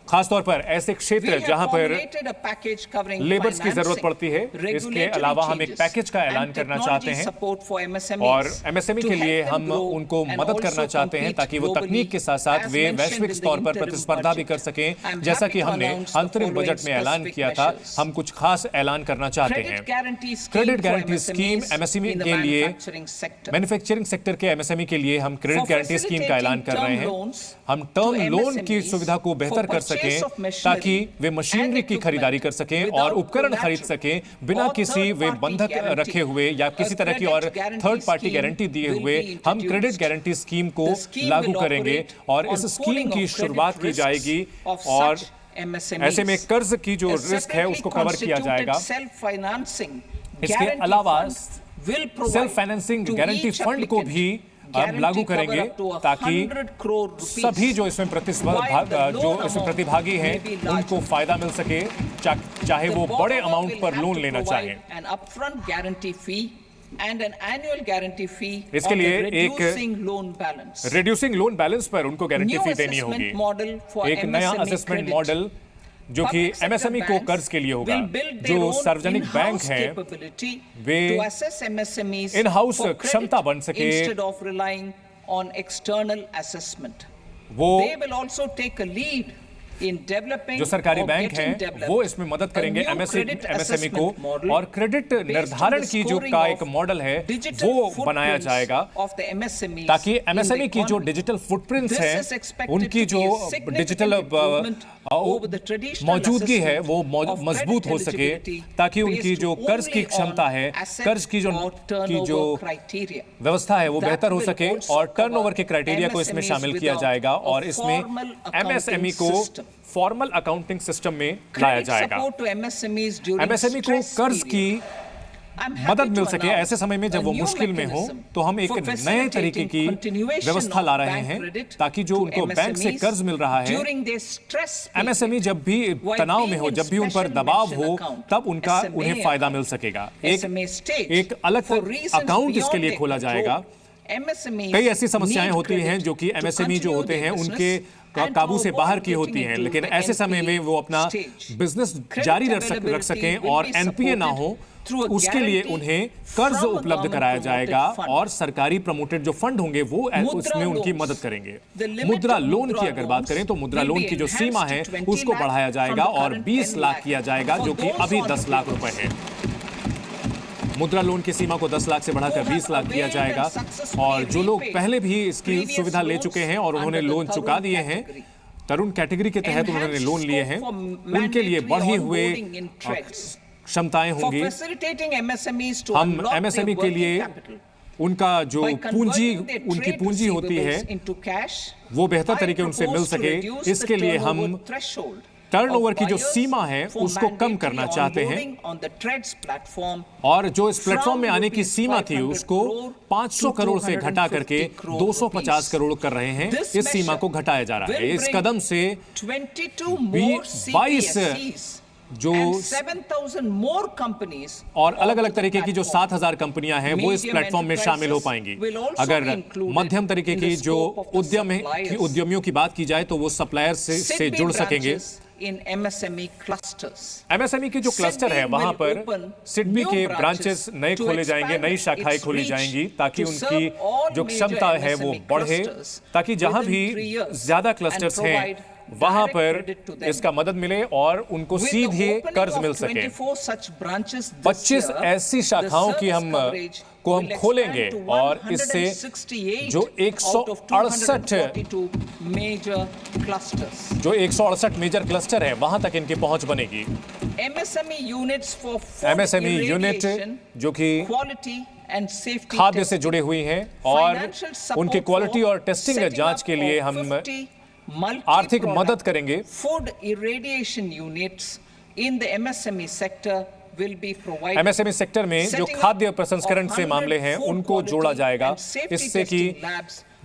खास तौर पर ऐसे We क्षेत्र have जहां पर formulated a package covering labours की जरूरत financing, पड़ती है। regulatory इसके अलावा हम एक changes पैकेज का ऐलान and करना technology चाहते हैं support for MSMEs और एमएसएमई to के लिए help them हम grow उनको and मदद करना also चाहते हैं compete ताकि वो globally, तकनीक के साथ साथ as वे mentioned वैश्विक in the स्तर पर interim प्रतिस्पर्धा भी कर budget. सकें। I'm जैसा happy कि to हमने announce the अंतरिम following बजट में ऐलान specific किया था, measures. हम कुछ खास ऐलान करना चाहते हैं। Credit guarantee scheme credit for guarantee scheme MSMEs MSME in the के लिए, manufacturing sector. मैन्युफैक्चरिंग सेक्टर के एमएसएमई के लिए हम क्रेडिट For गारंटी स्कीम का ऐलान कर रहे हैं। facilitating term loans हम टर्म to लोन की MSMEs सुविधा को बेहतर for कर purchase सकें of machinery ताकि वे and मशीनरी की खरीदारी कर सकें और without उपकरण खरीद collateral सकें बिना or किसी third वे party बंधक guarantee. रखे हुए या किसी तरह की A और credit guarantee third party scheme guarantee दिए will हुए be हम introduced. क्रेडिट गारंटी स्कीम को The scheme लागू will करेंगे operate और इस on स्कीम pooling की of credit शुरुआत की risks जाएगी of और such MSMEs. ऐसे में कर्ज की जो A रिस्क है उसको separately कवर किया जाएगा। constituted self-financing इसके guarantee अलावा fund will provide self financing to guarantee each fund को applicant भी हम लागू guarantee cover करेंगे up to ताकि 100 crore rupees. सभी जो इसमें प्रतिभागी हैं उनको फायदा मिल सके, चाहे वो बड़े अमाउंट पर लोन लेना चाहें। An upfront guarantee fee and an annual guarantee fee इसके on लिए the एक reducing loan balance. Reducing loan balance पर उनको गारंटी New फी देनी assessment होगी। model for एक नया MSME असेसमेंट credit. मॉडल जो कि Public sector एमएसएमई को banks कर्ज के लिए होगा। will build their जो own सार्वजनिक बैंक in-house हैं capability way to assess MSMEs in-house for credit क्षमता बन सके। instead of relying on external assessment. वो They will also take a lead in developing जो सरकारी or बैंक getting हैं developed वो इसमें मदद करेंगे a new credit MSME assessment को model और क्रेडिट based on निर्धारण the की जो scoring का of एक मॉडल है digital वो बनाया footprints जाएगा of the MSMEs ताकि in the एमएसएमई की जो economy. डिजिटल फुटप्रिंट्स This हैं is expected उनकी to जो be a significant digital improvement over the traditional मौजूदगी है वो assessment of मजबूत हो credit सके eligibility ताकि उनकी based जो कर्ज की only क्षमता on है, asset कर्ज की or turnover जो criteria. व्यवस्था है वो That बेहतर हो will सके also और टर्नओवर के cover क्राइटेरिया को इसमें MSMEs शामिल किया without जाएगा a और इसमें formal accounting एमएसएमई को system. फॉर्मल अकाउंटिंग सिस्टम में लाया Credit जाएगा। support to MSMEs during MSME को stress कर्ज period. की I'm happy मदद मिल to सके announce ऐसे समय में जब a वो new मुश्किल में हो mechanism तो हम एक for नए तरीके की facilitating continuation व्यवस्था of ला रहे bank हैं credit ताकि जो to उनको बैंक से MSMEs कर्ज मिल रहा है, during their stress period. MSME जब भी While तनाव में being हो, in जब भी उन पर special दबाव mention हो, account, तब उनका SMA उन्हें फायदा मिल account, सकेगा। SMA stage, एक अलग for reasons अकाउंट इसके beyond लिए their खोला control, जाएगा। MSMEs कई ऐसी समस्याएं need होती हैं credit जो कि to एमएसएमई जो continue होते their हैं business उनके and to काबू से avoid बाहर की getting होती हैं, into लेकिन the ऐसे समय में वो अपना stage. बिजनेस Credit जारी रख availability सकें will और be एनपीए ना हो, through a उसके लिए guarantee उन्हें कर्ज from a उपलब्ध government कराया promoted जाएगा fund. और सरकारी प्रमोटेड जो फंड होंगे वो उसमें उनकी loans. मदद करेंगे। The limit मुद्रा of लोन मुद्रा की अगर बात loans करें तो मुद्रा will लोन be की जो सीमा है enhanced to 20 उसको lakh बढ़ाया from जाएगा the और current 20 10 लाख lakh किया जाएगा for जो कि those अभी on 10 लाख रुपए है। मुद्रा लोन की सीमा को 10 लाख से बढ़ाकर 20 लाख किया जाएगा और जो लोग पहले भी इसकी सुविधा ले चुके हैं और उन्होंने लोन चुका दिए हैं, तरुण कैटेगरी के तहत उन्होंने लोन लिए हैं, उनके लिए बढ़े हुए क्षमताएं For होंगी। facilitating MSMEs to हम unlock their एमएसएमई के working लिए capital उनका जो by पूंजी converting their उनकी trade पूंजी होती है receivables into cash, वो बेहतर I तरीके उनसे मिल propose to सके, reduce इसके the लिए हम turnover threshold टर्नओवर of की जो buyers सीमा है for उसको कम mandatory करना चाहते हैं onboarding on the TREDS platform और जो इस प्लेटफॉर्म में from आने की rupees सीमा थी 500 उसको crore 500 to करोड़ से घटा करके 250 250 करोड़ कर रहे हैं। This इस सीमा को measure घटाया जा रहा है। will इस bring कदम से 22 more 22 CPSEs जो 7,000 more companies और अलग अलग तरीके की जो 7,000 कंपनियां हैं वो इस प्लेटफॉर्म में शामिल हो पाएंगी। अगर मध्यम तरीके की जो उद्यमियों की बात की जाए तो वो सप्लायर से जुड़ सकेंगे। in MSME clusters. MSME के जो क्लस्टर है वहां पर सिडबी के ब्रांचेस नए खोले जाएंगे, नई शाखाएं खोली जाएंगी ताकि उनकी जो क्षमता है वो बढ़े, ताकि जहां भी ज्यादा क्लस्टर्स हैं वहां पर इसका मदद मिले और उनको सीधे कर्ज मिल सके। 25 ऐसी शाखाओं की हम खोलेंगे और इससे जो 168 मेजर क्लस्टर है वहां तक इनकी पहुंच बनेगी। MSME यूनिट जो कि खाद्य से जुड़े हुई हैं और उनके क्वालिटी और टेस्टिंग जांच के लिए हम आर्थिक मदद करेंगे। Food irradiation units in the MSME sector will be provided. MSME sector में जो खाद्य प्रसंस्करण से मामले हैं उनको जोड़ा जाएगा, इससे कि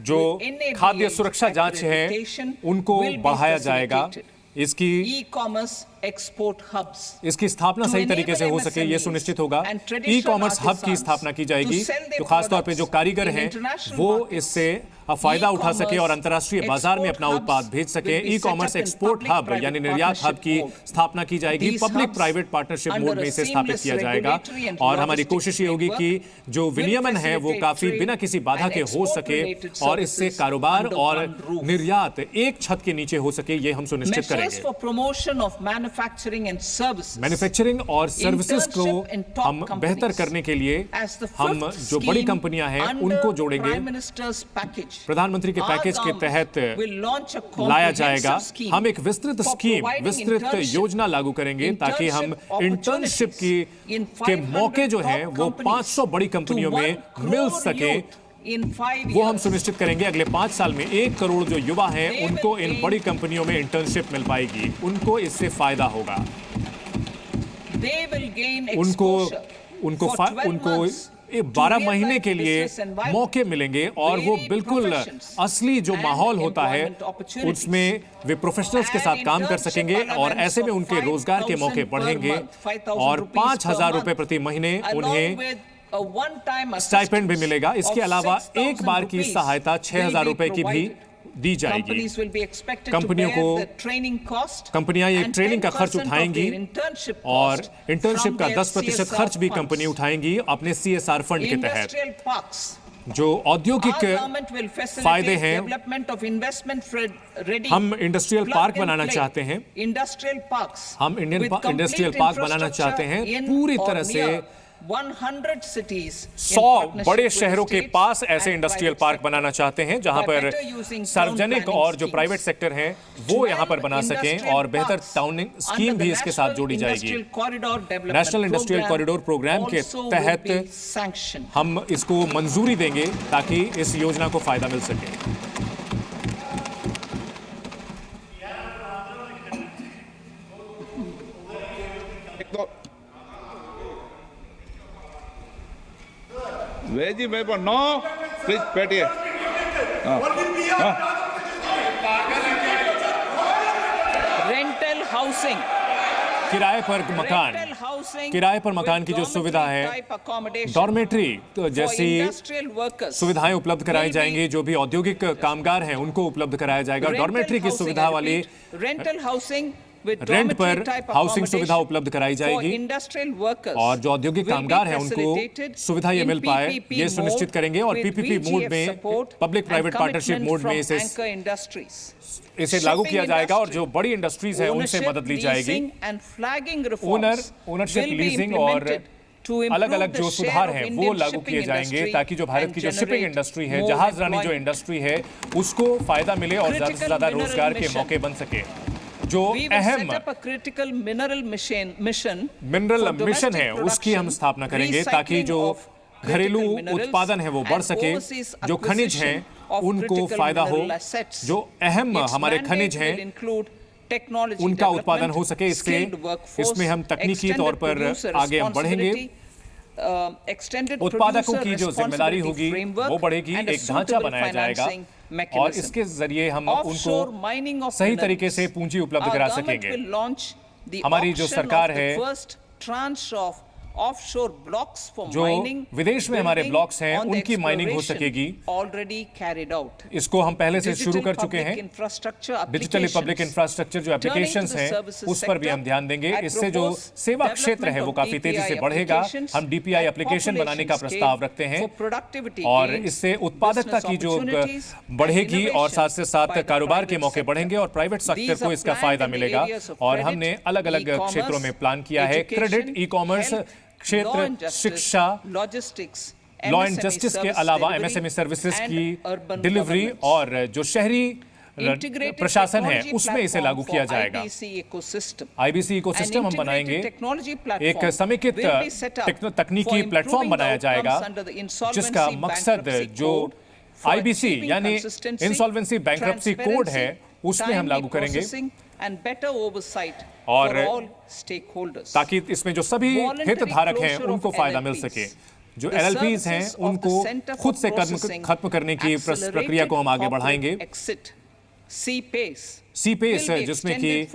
जो खाद्य सुरक्षा जांच है उनको बढ़ाया जाएगा। इसकी ई-कॉमर्स एक्सपोर्ट हब्स, इसकी स्थापना सही तरीके से हो सके ये सुनिश्चित होगा। ई कॉमर्स हब की स्थापना की जाएगी तो खासतौर पे जो कारीगर हैं वो इससे फायदा उठा सके और अंतर्राष्ट्रीय बाजार में अपना उत्पाद भेज सके। ई कॉमर्स एक्सपोर्ट हब यानी निर्यात हब की स्थापना की जाएगी। पब्लिक प्राइवेट पार्टनरशिप मोड में इसे स्थापित किया जाएगा और हमारी कोशिश ये होगी कि जो विनियमन है वो काफी बिना किसी बाधा के हो सके और इससे कारोबार और निर्यात एक छत के नीचे हो सके, ये हम सुनिश्चित करेंगे। मैन्युफैक्चरिंग और सर्विसेज को हम बेहतर करने के लिए हम जो बड़ी कंपनियां हैं उनको जोड़ेंगे। प्रधानमंत्री के पैकेज के तहत लाया जाएगा। हम एक विस्तृत योजना लागू करेंगे ताकि हम इंटर्नशिप के मौके जो हैं वो 500 बड़ी कंपनियों में मिल सके। वो हम सुनिश्चित करेंगे अगले 5 साल में 1 करोड़ जो युवा हैं उनको इन बड़ी कंपनियों में इंटर्नशिप मिल पाएगी। उनको इससे फायदा होगा। उनको 12 महीने के लिए मौके मिलेंगे और वो बिल्कुल असली जो माहौल होता है उसमें वे प्रोफेशनल्स के साथ काम कर सकेंगे और ऐसे में उनके रोजगार के मौके बढ़ेंगे और 5,000 रुपए प्रति महीने उन्हें स्टाइपेंड भी मिलेगा। इसके अलावा एक बार की सहायता 6,000 रुपए की भी दी जाएगी। कंपनियां ये ट्रेनिंग का खर्च उठाएंगी और इंटर्नशिप का 10% खर्च भी कंपनी उठाएंगी अपने CSR फंड के तहत। जो औद्योगिक फायदे हैं, हम इंडस्ट्रियल पार्क बनाना चाहते हैं। हम इंडस्ट्रियल पार्क बनाना चाहते हैं पूरी तरह से 100 बड़े शहरों के पास ऐसे इंडस्ट्रियल पार्क बनाना चाहते हैं जहां पर सार्वजनिक और जो प्राइवेट सेक्टर हैं वो यहां पर बना सकें और बेहतर टाउनिंग स्कीम भी इसके साथ जोड़ी जाएगी। नेशनल इंडस्ट्रियल कॉरिडोर प्रोग्राम के तहत हम इसको मंजूरी देंगे ताकि इस योजना को फायदा मिल सके। वेजी वेपर नो प्लीज बैठिए। रेंटल हाउसिंग, किराए पर मकान की जो सुविधा है, डॉर्मेट्री तो जैसी सुविधाएं उपलब्ध कराई जाएंगी। जो भी औद्योगिक कामगार हैं उनको उपलब्ध कराया जाएगा डॉर्मेट्री की सुविधा वाली। रेंटल हाउसिंग रेंट पर हाउसिंग सुविधा उपलब्ध कराई जाएगी और जो औद्योगिक कामगार हैं उनको सुविधा ये मिल पाए ये सुनिश्चित करेंगे। और PPP मोड में, पब्लिक प्राइवेट पार्टनरशिप मोड में इसे लागू किया जाएगा और जो बड़ी इंडस्ट्रीज हैं उनसे मदद ली जाएगी। ओनरशिप, लीजिंग और अलग अलग जो सुधार हैं वो लागू किए जाएंगे ताकि जो भारत की जो शिपिंग इंडस्ट्री है, जहाजरानी जो इंडस्ट्री है, उसको फायदा मिले और ज्यादा से ज्यादा रोजगार के मौके बन सके। जो अहम मिनरल मिशन है उसकी हम स्थापना करेंगे ताकि जो घरेलू उत्पादन है वो बढ़ सके, जो खनिज हैं उनको फायदा हो, जो अहम हमारे खनिज हैं उनका उत्पादन हो सके। इसमें हम तकनीकी तौर पर आगे हम बढ़ेंगे। उत्पादकों की जो जिम्मेदारी होगी वो बढ़ेगी, एक ढांचा बनाया जाएगा और इसके जरिए हम उनको सही तरीके से पूंजी उपलब्ध करा सकेंगे। हमारी जो सरकार है, offshore blocks for जो mining, विदेश में हमारे ब्लॉक्स हैं उनकी माइनिंग हो सकेगी। already carried out. इसको हम पहले से शुरू कर चुके हैं। डिजिटल पब्लिक इंफ्रास्ट्रक्चर जो एप्लीकेशंस हैं उस पर भी हम ध्यान देंगे। इससे जो सेवा क्षेत्र है वो काफी तेजी से बढ़ेगा। हम डीपीआई एप्लीकेशन बनाने का प्रस्ताव रखते हैं और इससे उत्पादकता की जो बढ़ेगी और साथ से साथ कारोबार के मौके बढ़ेंगे और प्राइवेट सेक्टर को इसका फायदा मिलेगा। और हमने अलग अलग क्षेत्रों में प्लान किया है, क्रेडिट, ई कॉमर्स क्षेत्र, शिक्षा, लॉजिस्टिक्स, लॉ एंड जस्टिस के अलावा एमएसएमई सर्विसेज की डिलीवरी और जो शहरी प्रशासन है उसमें इसे लागू किया जाएगा। आईबीसी इकोसिस्टम हम बनाएंगे, एक समेकित तकनीकी प्लेटफॉर्म बनाया जाएगा जिसका मकसद जो आईबीसी यानी इंसॉल्वेंसी बैंक्रप्सी कोड है उसमें हम लागू करेंगे और ताकि इसमें जो सभी हितधारक हैं उनको फायदा मिल सके। जो एलएलपीज हैं उनको खुद से खत्म करने की प्रक्रिया को हम आगे बढ़ाएंगे। सीपेस जिसमें कि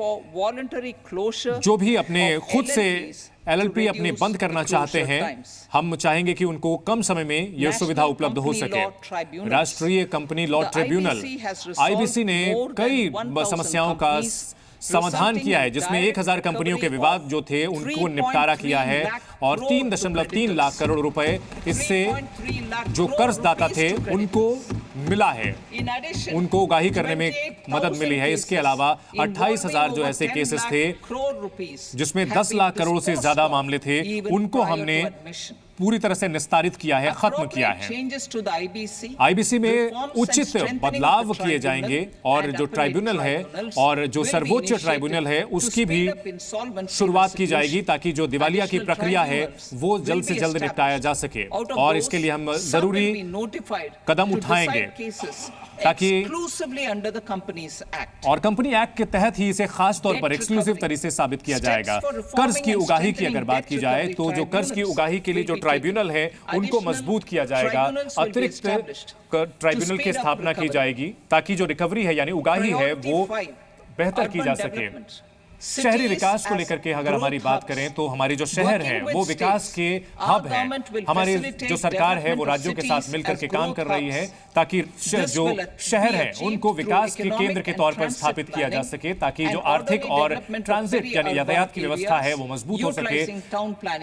जो भी अपने खुद से एलएलपी अपने बंद करना चाहते हैं, हम चाहेंगे कि उनको कम समय में यह सुविधा उपलब्ध हो सके। राष्ट्रीय कंपनी लॉ ट्रिब्यूनल आईबीसी ने कई समस्याओं का समाधान किया है जिसमें 1000 कंपनियों के विवाद जो थे उनको निपटारा किया है और 3.3 लाख करोड़ रुपए इससे जो कर्जदाता थे उनको मिला है, उनको उगाही करने में मदद मिली है। इसके अलावा 28,000 जो ऐसे केसेस थे जिसमें 10 लाख करोड़ से ज्यादा मामले थे उनको हमने पूरी तरह से निस्तारित किया है, खत्म किया है। आईबीसी में उचित बदलाव किए जाएंगे और जो ट्राइब्यूनल है और जो सर्वोच्च ट्राइब्यूनल है उसकी भी शुरुआत की जाएगी ताकि जो दिवालिया की प्रक्रिया है वो जल्द से जल्द निपटाया जा सके। और इसके लिए हम जरूरी कदम उठाएंगे ताकि और कंपनी एक्ट के तहत ही इसे खास तौर पर एक्सक्लूसिव तरीके से साबित किया जाएगा। कर्ज की उगाही की अगर बात की जाए तो जो कर्ज की उगाही के लिए जो ट्राइब्यूनल है उनको मजबूत किया जाएगा। अतिरिक्त ट्राइब्यूनल की स्थापना की जाएगी ताकि जो रिकवरी है यानी उगाही है वो बेहतर की जा सके। शहरी विकास को लेकर के अगर हमारी बात करें तो हमारे जो शहर हैं वो विकास के हब हैं। हमारी जो सरकार है वो राज्यों के साथ मिलकर के काम कर रही है ताकि जो शहर हैं उनको विकास के केंद्र के तौर पर स्थापित किया जा सके ताकि जो आर्थिक और ट्रांजिट यानी यातायात की व्यवस्था है वो मजबूत हो सके।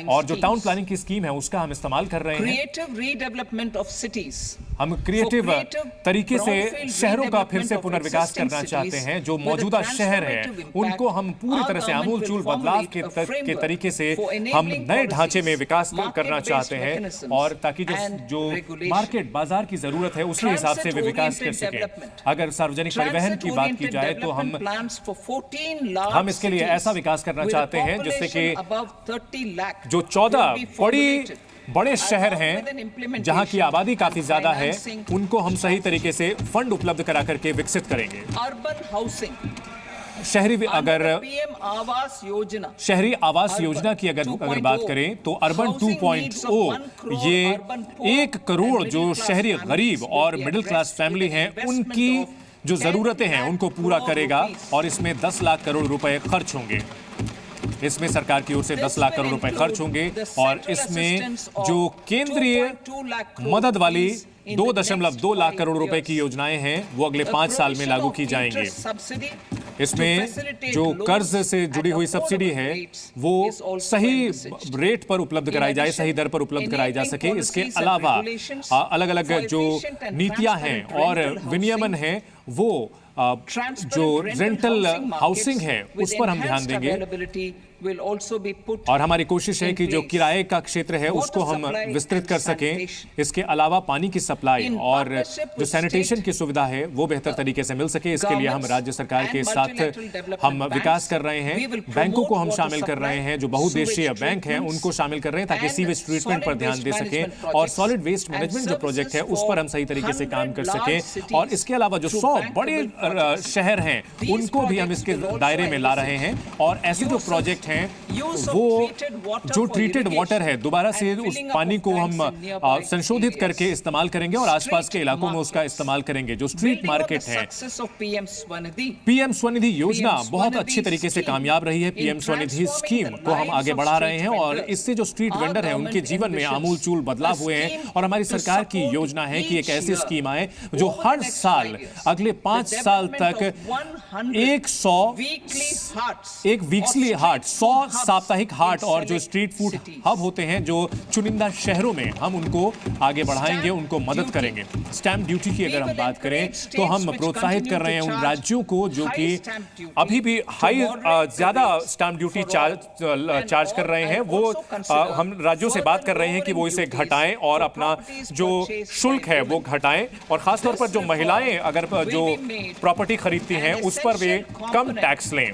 और जो टाउन प्लानिंग की स्कीम है उसका हम इस्तेमाल कर रहे हैं। हम क्रिएटिव तरीके से शहरों का फिर से पुनर्विकास करना चाहते हैं। जो मौजूदा शहर है उनको हम पूरी तरह से आमूलचूल बदलाव के तरीके से हम नए ढांचे में विकास करना चाहते हैं और ताकि जो मार्केट बाजार की जरूरत है उसके हिसाब से वे विकास कर सके। अगर सार्वजनिक परिवहन की बात की जाए तो हम इसके लिए ऐसा विकास करना चाहते हैं जिससे कि जो 14 बड़े शहर हैं जहां की आबादी काफी ज्यादा है उनको हम सही तरीके से फंड उपलब्ध करा करके विकसित करेंगे। शहरी आवास योजना की अगर बात करें तो अर्बन 2.0 ये 1 करोड़ जो शहरी गरीब और मिडिल क्लास फैमिली हैं उनकी जो जरूरतें हैं उनको पूरा करेगा और इसमें 10 लाख करोड़ रुपए खर्च होंगे। इसमें सरकार की ओर से 10 लाख करोड़ रुपए खर्च होंगे और इसमें जो केंद्रीय मदद वाली 2.2 लाख करोड़ रुपए की योजनाएं हैं वो अगले 5 साल में लागू की जाएंगी। इसमें जो कर्ज से जुड़ी हुई सब्सिडी है वो सही रेट पर उपलब्ध कराई जाए, सही दर पर उपलब्ध कराई जा सके। इसके अलावा अलग अलग जो नीतियां हैं और विनियमन है वो जो रेंटल हाउसिंग है उस पर हम ध्यान देंगे और हमारी कोशिश है कि जो किराए का क्षेत्र है उसको हम विस्तृत कर सकें। इसके अलावा पानी की सप्लाई और जो सैनिटेशन की सुविधा है वो बेहतर तरीके से मिल सके। इसके लिए हम राज्य सरकार के साथ हम विकास कर रहे हैं। बैंकों को हम शामिल कर रहे हैं, जो बहुउद्देशीय बैंक हैं उनको शामिल कर रहे हैं ताकि सीवेज ट्रीटमेंट पर ध्यान दे सकें और सॉलिड वेस्ट मैनेजमेंट जो प्रोजेक्ट है उस पर हम सही तरीके से काम कर सकें। और इसके अलावा जो 100 बड़े शहर हैं उनको भी हम इसके दायरे में ला रहे हैं और ऐसे जो प्रोजेक्ट हैं वो जो ट्रीटेड वाटर है दोबारा से उस पानी को हम संशोधित करके इस्तेमाल करेंगे और आसपास के इलाकों में उसका इस्तेमाल करेंगे। जो स्ट्रीट मार्केट है, पीएम स्वनिधि योजना बहुत अच्छे तरीके से कामयाब रही है। पीएम स्वनिधि स्कीम को हम आगे बढ़ा रहे हैं और इससे जो स्ट्रीट वेंडर हैं उनके जीवन में आमूलचूल बदलाव हुए हैं। और हमारी सरकार की योजना है कि एक ऐसी स्कीम आए जो हर साल अगले 5 साल तक 100 साप्ताहिक हाट और जो स्ट्रीट फूड हब होते हैं जो चुनिंदा शहरों में, हम उनको आगे बढ़ाएंगे, उनको मदद करेंगे। स्टैंप ड्यूटी की अगर हम बात करें तो हम प्रोत्साहित कर रहे हैं उन राज्यों को जो कि अभी भी ज्यादा स्टैंप ड्यूटी चार्ज कर रहे हैं, वो हम राज्यों से बात कर रहे हैं कि वो इसे घटाएं और अपना जो शुल्क है वो घटाएं। और खासतौर पर जो महिलाएं अगर जो प्रॉपर्टी खरीदती हैं उस पर वे कम टैक्स लें।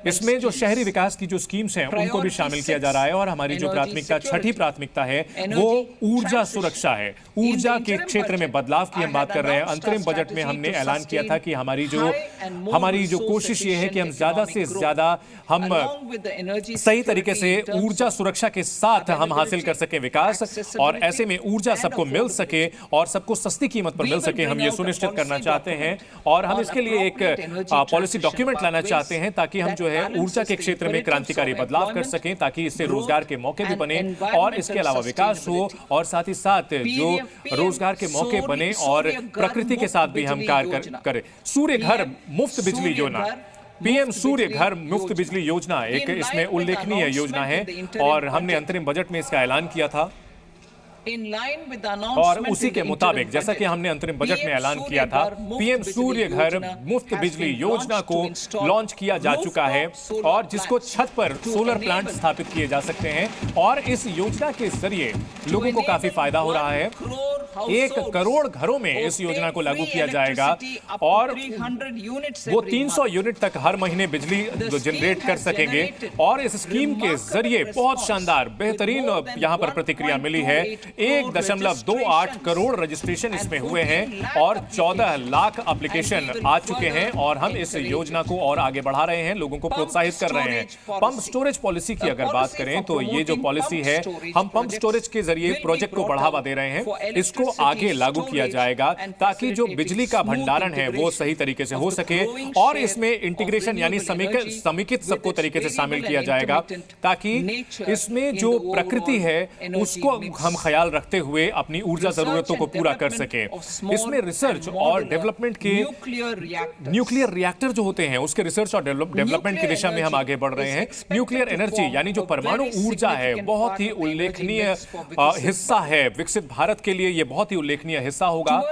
इसमें जो शहरी विकास की जो स्कीम्स हैं उनको भी शामिल किया जा रहा है। और हमारी जो प्राथमिकता, छठी प्राथमिकता है वो ऊर्जा सुरक्षा है। ऊर्जा के क्षेत्र में बदलाव की हम बात कर रहे हैं। अंतरिम बजट में हमने ऐलान किया था कि हमारी जो कोशिश ये है कि हम ज्यादा से ज्यादा हम सही तरीके से ऊर्जा सुरक्षा के साथ हम हासिल कर सके विकास, और ऐसे में ऊर्जा सबको मिल सके और सबको सस्ती कीमत पर मिल सके, हम ये सुनिश्चित करना चाहते हैं। और हम इसके लिए एक पॉलिसी डॉक्यूमेंट लाना चाहते हैं ताकि हम जो है ऊर्जा के क्षेत्र में क्रांतिकारी बदलाव कर सकें, ताकि इससे रोजगार के मौके भी बने और इसके अलावा विकास हो, और साथ ही साथ जो रोजगार के मौके बने और प्रकृति के साथ भी हम कार्य करें। सूर्य घर मुफ्त बिजली योजना, पीएम सूर्य घर मुफ्त बिजली योजना एक इसमें उल्लेखनीय योजना है और हमने अंतरिम बजट में इसका ऐलान किया था। और उसी के मुताबिक जैसा कि हमने अंतरिम बजट में ऐलान किया था, पीएम सूर्य घर मुफ्त बिजली योजना को लॉन्च किया जा चुका है और जिसको छत पर सोलर प्लांट स्थापित किए जा सकते हैं। और इस योजना के जरिए लोगों को काफी फायदा हो रहा है। 1 करोड़ घरों में इस योजना को लागू किया जाएगा और वो 300 यूनिट तक हर महीने बिजली जनरेट कर सकेंगे। और इस स्कीम के जरिए बहुत शानदार बेहतरीन यहां पर प्रतिक्रिया मिली है। 1.28 करोड़ रजिस्ट्रेशन इसमें हुए हैं और 14 लाख एप्लीकेशन आ चुके हैं। और हम इस योजना को और आगे बढ़ा रहे हैं, लोगों को प्रोत्साहित कर रहे हैं। पंप स्टोरेज पॉलिसी की अगर बात करें तो ये जो पॉलिसी है, हम पंप स्टोरेज के जरिए प्रोजेक्ट को बढ़ावा दे रहे हैं। इसको आगे लागू किया जाएगा ताकि जो बिजली का भंडारण है वो सही तरीके से हो सके। और इसमें इंटीग्रेशन यानी समेकित सबको तरीके से शामिल किया जाएगा ताकि इसमें जो प्रकृति है उसको हम ख्याल रखते हुए अपनी ऊर्जा जरूरतों को पूरा कर सके। इसमें रिसर्च और डेवलपमेंट के न्यूक्लियर रिएक्टर जो होते हैं उसके रिसर्च और डेवलपमेंट की दिशा में हम आगे बढ़ रहे हैं। न्यूक्लियर एनर्जी यानी जो परमाणु ऊर्जा है बहुत ही उल्लेखनीय हिस्सा है विकसित भारत के लिए, ये बहुत ही उल्लेखनीय हिस्सा होगा।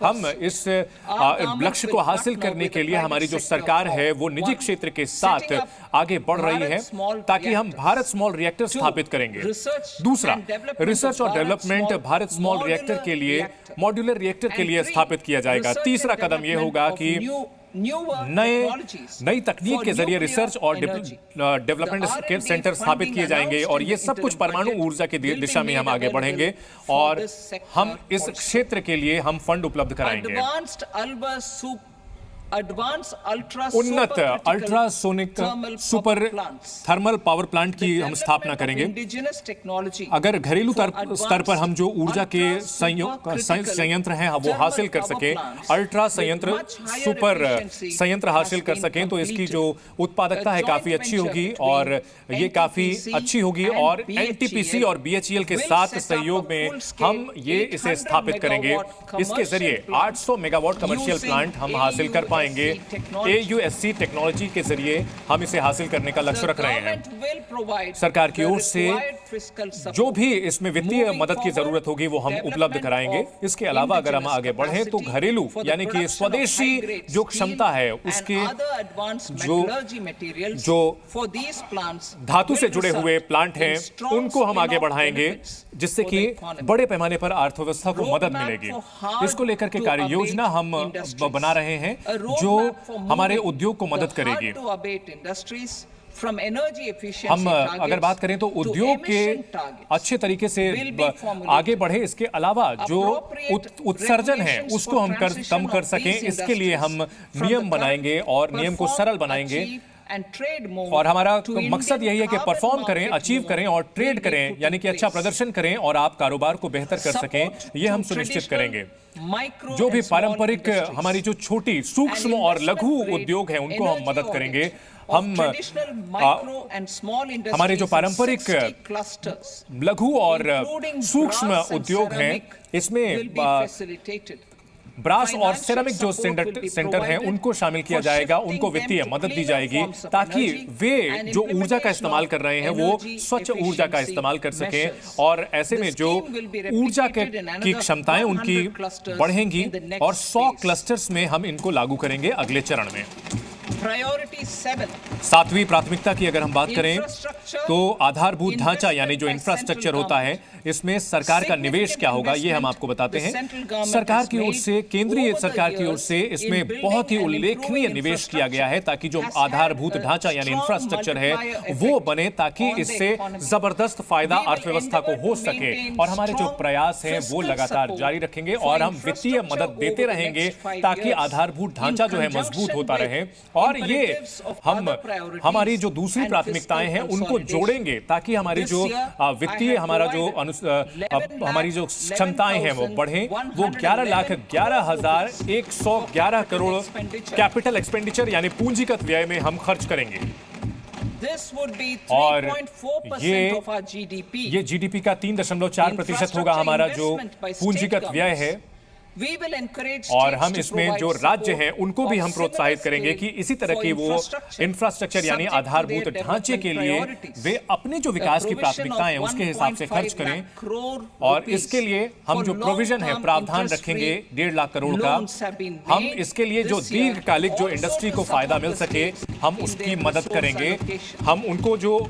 हम इस लक्ष्य को हासिल करने के लिए हमारी जो सरकार है वो निजी क्षेत्र के साथ आगे बढ़ रही है ताकि हम भारत स्मॉल रिएक्टर स्थापित करेंगे। दूसरा, रिसर्च और डेवलपमेंट भारत स्मॉल रिएक्टर के लिए, मॉड्यूलर रिएक्टर के लिए स्थापित किया जाएगा। तीसरा कदम यह होगा कि नई तकनीक के जरिए रिसर्च और डेवलपमेंट सेंटर स्थापित किए जाएंगे और ये सब कुछ परमाणु ऊर्जा की दिशा में हम आगे बढ़ेंगे और हम इस क्षेत्र के लिए हम फंड उपलब्ध कराएंगे। उन्नत ultrasonic super thermal power plant की हम स्थापना करेंगे। अगर घरेलू स्तर पर हम जो ऊर्जा के संयंत्र हैं वो हासिल कर सकें, अल्ट्रा संयंत्र, सुपर संयंत्र हासिल कर सकें तो इसकी जो उत्पादकता है काफी अच्छी होगी और ये काफी अच्छी होगी। और एनटीपीसी और बीएचईएल के साथ सहयोग में हम ये इसे स्थापित करेंगे। इसके जरिए 800 मेगावाट कमर्शियल प्लांट हम हासिल कर पाएंगे। AUSC टेक्नोलॉजी के जरिए हम इसे हासिल करने का लक्ष्य रख रहे हैं। सरकार की ओर से जो भी इसमें वित्तीय मदद की जरूरत होगी वो हम उपलब्ध कराएंगे। इसके अलावा अगर हम आगे बढ़ें तो घरेलू यानी कि स्वदेशी जो क्षमता है उसके जो धातु से जुड़े हुए प्लांट हैं उनको हम आगे बढ़ाएंगे जिससे कि बड़े पैमाने पर अर्थव्यवस्था को मदद मिलेगी। इसको लेकर के कार्य योजना हम बना रहे हैं जो हमारे उद्योग को मदद करेगी। हम अगर बात करें तो उद्योग के अच्छे तरीके से आगे बढ़े, इसके अलावा जो उत्सर्जन है उसको हम कम कर सकें, इसके लिए हम नियम बनाएंगे और नियम को सरल बनाएंगे। और हमारा मकसद यही है कि परफॉर्म करें, अचीव करें और ट्रेड करें, यानी कि अच्छा प्रदर्शन करें और आप कारोबार को बेहतर कर सकें, ये हम सुनिश्चित करेंगे। जो भी पारंपरिक हमारी जो छोटी, सूक्ष्म और लघु उद्योग हैं उनको हम मदद करेंगे। हम हमारे जो पारंपरिक लघु और सूक्ष्म उद्योग हैं इसमें ब्रास और सेरामिक जो सेंटर हैं उनको शामिल किया जाएगा, उनको वित्तीय मदद दी जाएगी ताकि वे जो ऊर्जा का इस्तेमाल कर रहे हैं वो स्वच्छ ऊर्जा का इस्तेमाल कर सकें और ऐसे में जो ऊर्जा की क्षमताएं उनकी बढ़ेंगी और 100 क्लस्टर्स में हम इनको लागू करेंगे अगले चरण में। सातवीं प्राथमिकता की अगर हम बात करें तो आधारभूत ढांचा यानी जो इंफ्रास्ट्रक्चर होता है इसमें सरकार का निवेश क्या होगा ये हम आपको बताते हैं। सरकार की ओर से, केंद्रीय सरकार की ओर से इसमें बहुत ही उल्लेखनीय निवेश किया गया है ताकि जो आधारभूत ढांचा यानी इंफ्रास्ट्रक्चर है वो बने ताकि इससे जबरदस्त फायदा अर्थव्यवस्था को हो सके। और हमारे जो प्रयास हैं वो लगातार जारी रखेंगे और हम वित्तीय मदद देते रहेंगे ताकि आधारभूत ढांचा जो है मजबूत होता रहे। और ये हम हमारी जो दूसरी प्राथमिकताएं हैं उनको जोड़ेंगे ताकि हमारी जो वित्तीय हमारी जो क्षमताएं हैं वो बढ़ें। वो 11,11,111 करोड़ कैपिटल एक्सपेंडिचर यानी पूंजीगत व्यय में हम खर्च करेंगे और ये जीडीपी का 3.4% होगा हमारा जो पूंजीगत व्यय है। और हम इसमें जो राज्य हैं उनको भी हम प्रोत्साहित करेंगे कि इसी तरह की वो इंफ्रास्ट्रक्चर यानी आधारभूत ढांचे के लिए वे अपने जो विकास की प्राथमिकताएं हैं उसके हिसाब से खर्च करें। और इसके लिए हम जो प्रोविजन है, प्रावधान रखेंगे 1.5 लाख करोड़ का। हम इसके लिए जो दीर्घकालिक जो इंडस्ट्री को फायदा मिल सके हम उसकी मदद करेंगे। हम उनको जो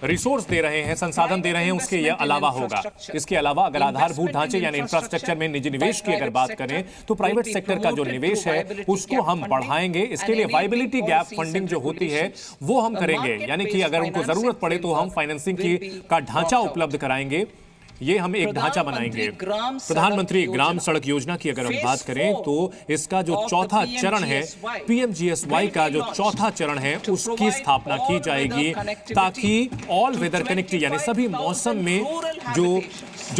रिसोर्स दे रहे हैं, संसाधन दे रहे हैं, उसके ये अलावा होगा। इसके अलावा अगर आधारभूत ढांचे यानी इंफ्रास्ट्रक्चर में निजी निवेश की अगर बात करें तो प्राइवेट सेक्टर का जो निवेश है उसको हम बढ़ाएंगे। इसके लिए वायबिलिटी गैप फंडिंग जो होती है वो हम करेंगे, यानी कि अगर उनको जरूरत पड़े तो हम फाइनेंसिंग का ढांचा उपलब्ध कराएंगे। ये हम एक ढांचा बनाएंगे। प्रधानमंत्री ग्राम सड़क योजना की अगर हम बात करें तो इसका जो चौथा चरण है, पीएमजीएसवाई का जो चौथा चरण है उसकी स्थापना की जाएगी ताकि ऑल वेदर कनेक्टिविटी यानी सभी मौसम में जो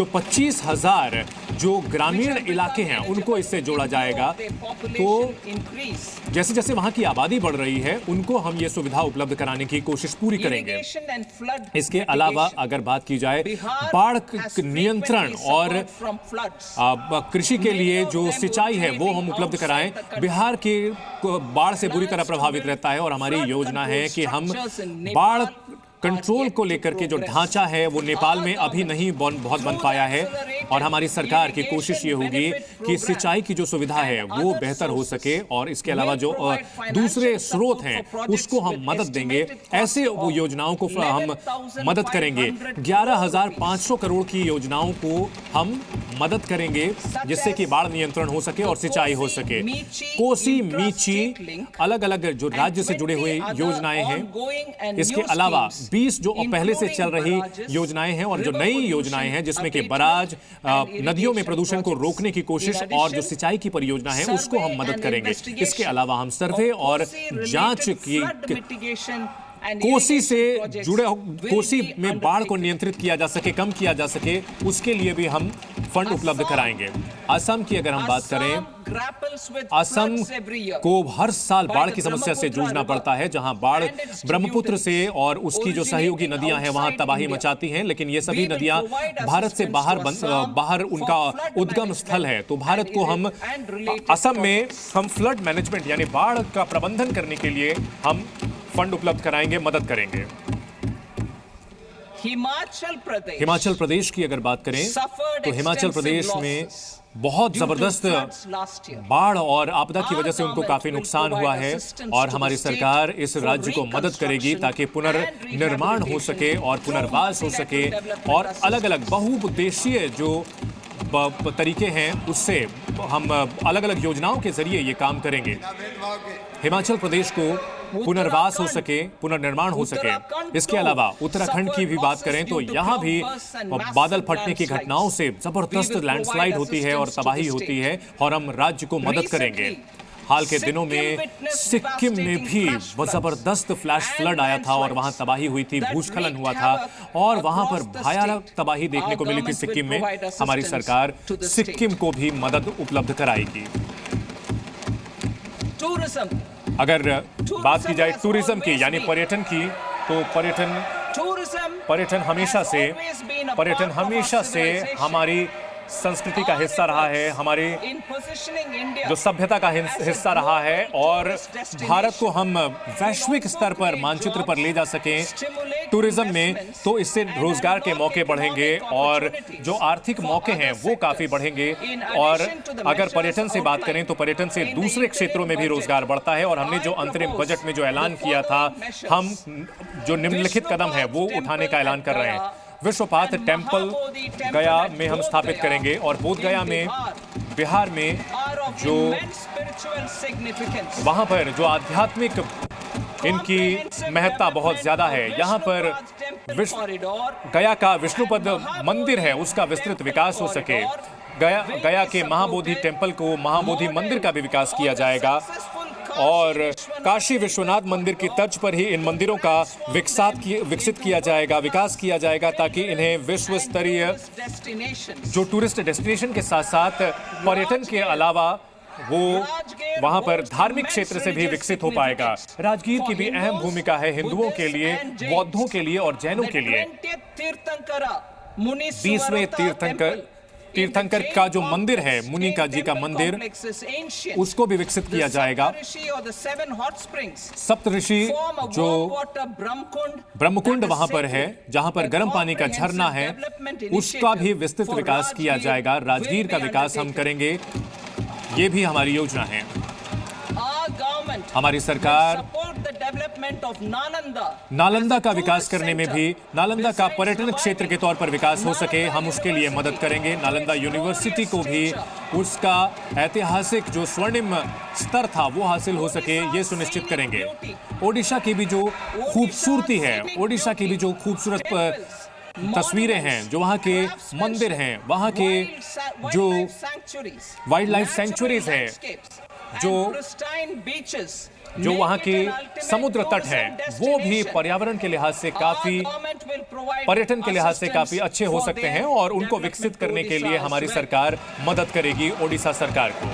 25,000 जो ग्रामीण इलाके हैं उनको इससे जोड़ा जाएगा। तो जैसे जैसे वहां की आबादी बढ़ रही है उनको हम ये सुविधा उपलब्ध कराने की कोशिश पूरी करेंगे। इसके अलावा अगर बात की जाए बाढ़ नियंत्रण और कृषि के लिए जो सिंचाई है वो हम उपलब्ध कराएं। बिहार के बाढ़ से बुरी तरह प्रभावित रहता है और हमारी योजना है कि हम बाढ़ कंट्रोल को लेकर के जो ढांचा है वो नेपाल में अभी नहीं बहुत बन पाया है और हमारी सरकार की कोशिश ये होगी कि सिंचाई की जो सुविधा है वो बेहतर हो सके और इसके अलावा जो दूसरे स्रोत हैं उसको हम मदद देंगे। ऐसे वो योजनाओं को हम मदद करेंगे। 11,500 करोड़ की योजनाओं को हम मदद करेंगे जिससे कि बाढ़ नियंत्रण हो सके और सिंचाई हो सके। कोसी मीची अलग अलग जो राज्य से जुड़े हुए योजनाएं हैं। इसके अलावा 20 जो पहले से चल रही योजनाएं हैं और जो नई योजनाएं हैं जिसमें कि बराज, नदियों में प्रदूषण को रोकने की कोशिश और जो सिंचाई की परियोजना है उसको हम मदद करेंगे। इसके अलावा हम सर्वे और जांच की कोसी से जुड़े कोसी में बाढ़ को नियंत्रित किया जा सके, कम किया जा सके, उसके लिए भी हम फंड उपलब्ध कराएंगे। असम की अगर हम बात करें, असम को हर साल बाढ़ की समस्या से जूझना पड़ता है जहां बाढ़ ब्रह्मपुत्र से और उसकी जो सहयोगी नदियां हैं वहां तबाही मचाती हैं, लेकिन ये सभी नदियां भारत से बाहर उनका उद्गम स्थल है। तो भारत को हम असम में हम फ्लड मैनेजमेंट यानी बाढ़ का प्रबंधन करने के लिए हम फंड उपलब्ध कराएंगे, मदद करेंगे। हिमाचल प्रदेश की अगर बात करें तो हिमाचल प्रदेश में बहुत जबरदस्त बाढ़ और आपदा की वजह से उनको काफी नुकसान हुआ है और हमारी सरकार इस राज्य को मदद करेगी ताकि पुनर्निर्माण हो सके और पुनर्वास हो सके और अलग अलग बहुउद्देशीय जो तरीके हैं उससे हम अलग अलग योजनाओं के जरिए ये काम करेंगे। हिमाचल प्रदेश को पुनर्वास हो सके, पुनर्निर्माण हो सके। इसके अलावा उत्तराखंड की भी बात करें तो यहाँ भी बादल फटने की घटनाओं से जबरदस्त लैंडस्लाइड होती है और तबाही होती है और हम राज्य को मदद करेंगे। हाल के दिनों में सिक्किम में भी जबरदस्त फ्लैश फ्लड आया था और वहां तबाही हुई थी, भूस्खलन हुआ था और वहां पर भयानक तबाही देखने को मिली थी सिक्किम में। हमारी सरकार सिक्किम को भी मदद उपलब्ध कराएगी। अगर बात की जाए टूरिज्म की यानी पर्यटन की, तो पर्यटन हमेशा से हमारी संस्कृति का हिस्सा रहा है, हमारी जो सभ्यता का हिस्सा रहा है और भारत को हम वैश्विक स्तर पर मानचित्र पर ले जा सकें टूरिज्म में, तो इससे रोजगार के मौके बढ़ेंगे और जो आर्थिक मौके हैं वो काफी बढ़ेंगे। और अगर पर्यटन से बात करें तो पर्यटन से दूसरे क्षेत्रों में भी रोजगार बढ़ता है। और हमने जो अंतरिम बजट में जो ऐलान किया था, हम जो निम्नलिखित कदम है वो उठाने का ऐलान कर रहे हैं। विश्वपाथ टेम्पल गया में हम स्थापित करेंगे और बोध गया में बिहार में जो वहां पर जो आध्यात्मिक इनकी महत्ता बहुत ज्यादा है, यहाँ पर गया का विष्णुपद मंदिर है उसका विस्तृत विकास हो सके। गया के महाबोधि टेम्पल को महाबोधि मंदिर का भी विकास किया जाएगा और काशी विश्वनाथ मंदिर की तर्ज पर ही इन मंदिरों का विकसित किया जाएगा, विकास किया जाएगा, ताकि इन्हें विश्व स्तरीय जो टूरिस्ट डेस्टिनेशन के साथ साथ पर्यटन के अलावा वो वहां पर धार्मिक क्षेत्र से भी विकसित हो पाएगा। राजगीर की भी अहम भूमिका है हिंदुओं के लिए, बौद्धों के लिए और जैनों के लिए। 20वें तीर्थंकर का जो मंदिर है, मुनिका जी का मंदिर, उसको भी विकसित किया जाएगा। सप्तऋषि जो ब्रह्मकुंड वहां पर है, जहां पर गर्म पानी का झरना है, उसका भी विस्तृत विकास किया जाएगा। राजगीर का विकास हम करेंगे, ये भी हमारी योजना है। हमारी सरकार नालंदा का विकास करने में भी, नालंदा का पर्यटन क्षेत्र के तौर पर विकास हो सके, हम उसके लिए मदद करेंगे। नालंदा यूनिवर्सिटी को भी उसका ऐतिहासिक जो स्वर्णिम स्तर था वो हासिल हो सके, ये सुनिश्चित करेंगे। ओडिशा की भी जो खूबसूरती है, ओडिशा की भी जो खूबसूरत तस्वीरें हैं, जो वहाँ के मंदिर हैं, वहाँ के जो वाइल्ड लाइफ सेंचुरीज हैं, जो वहाँ के समुद्र तट है, वो भी पर्यावरण के लिहाज से काफी, पर्यटन के लिहाज से काफी अच्छे हो सकते हैं और उनको विकसित करने के लिए हमारी सरकार मदद करेगी ओडिशा सरकार को।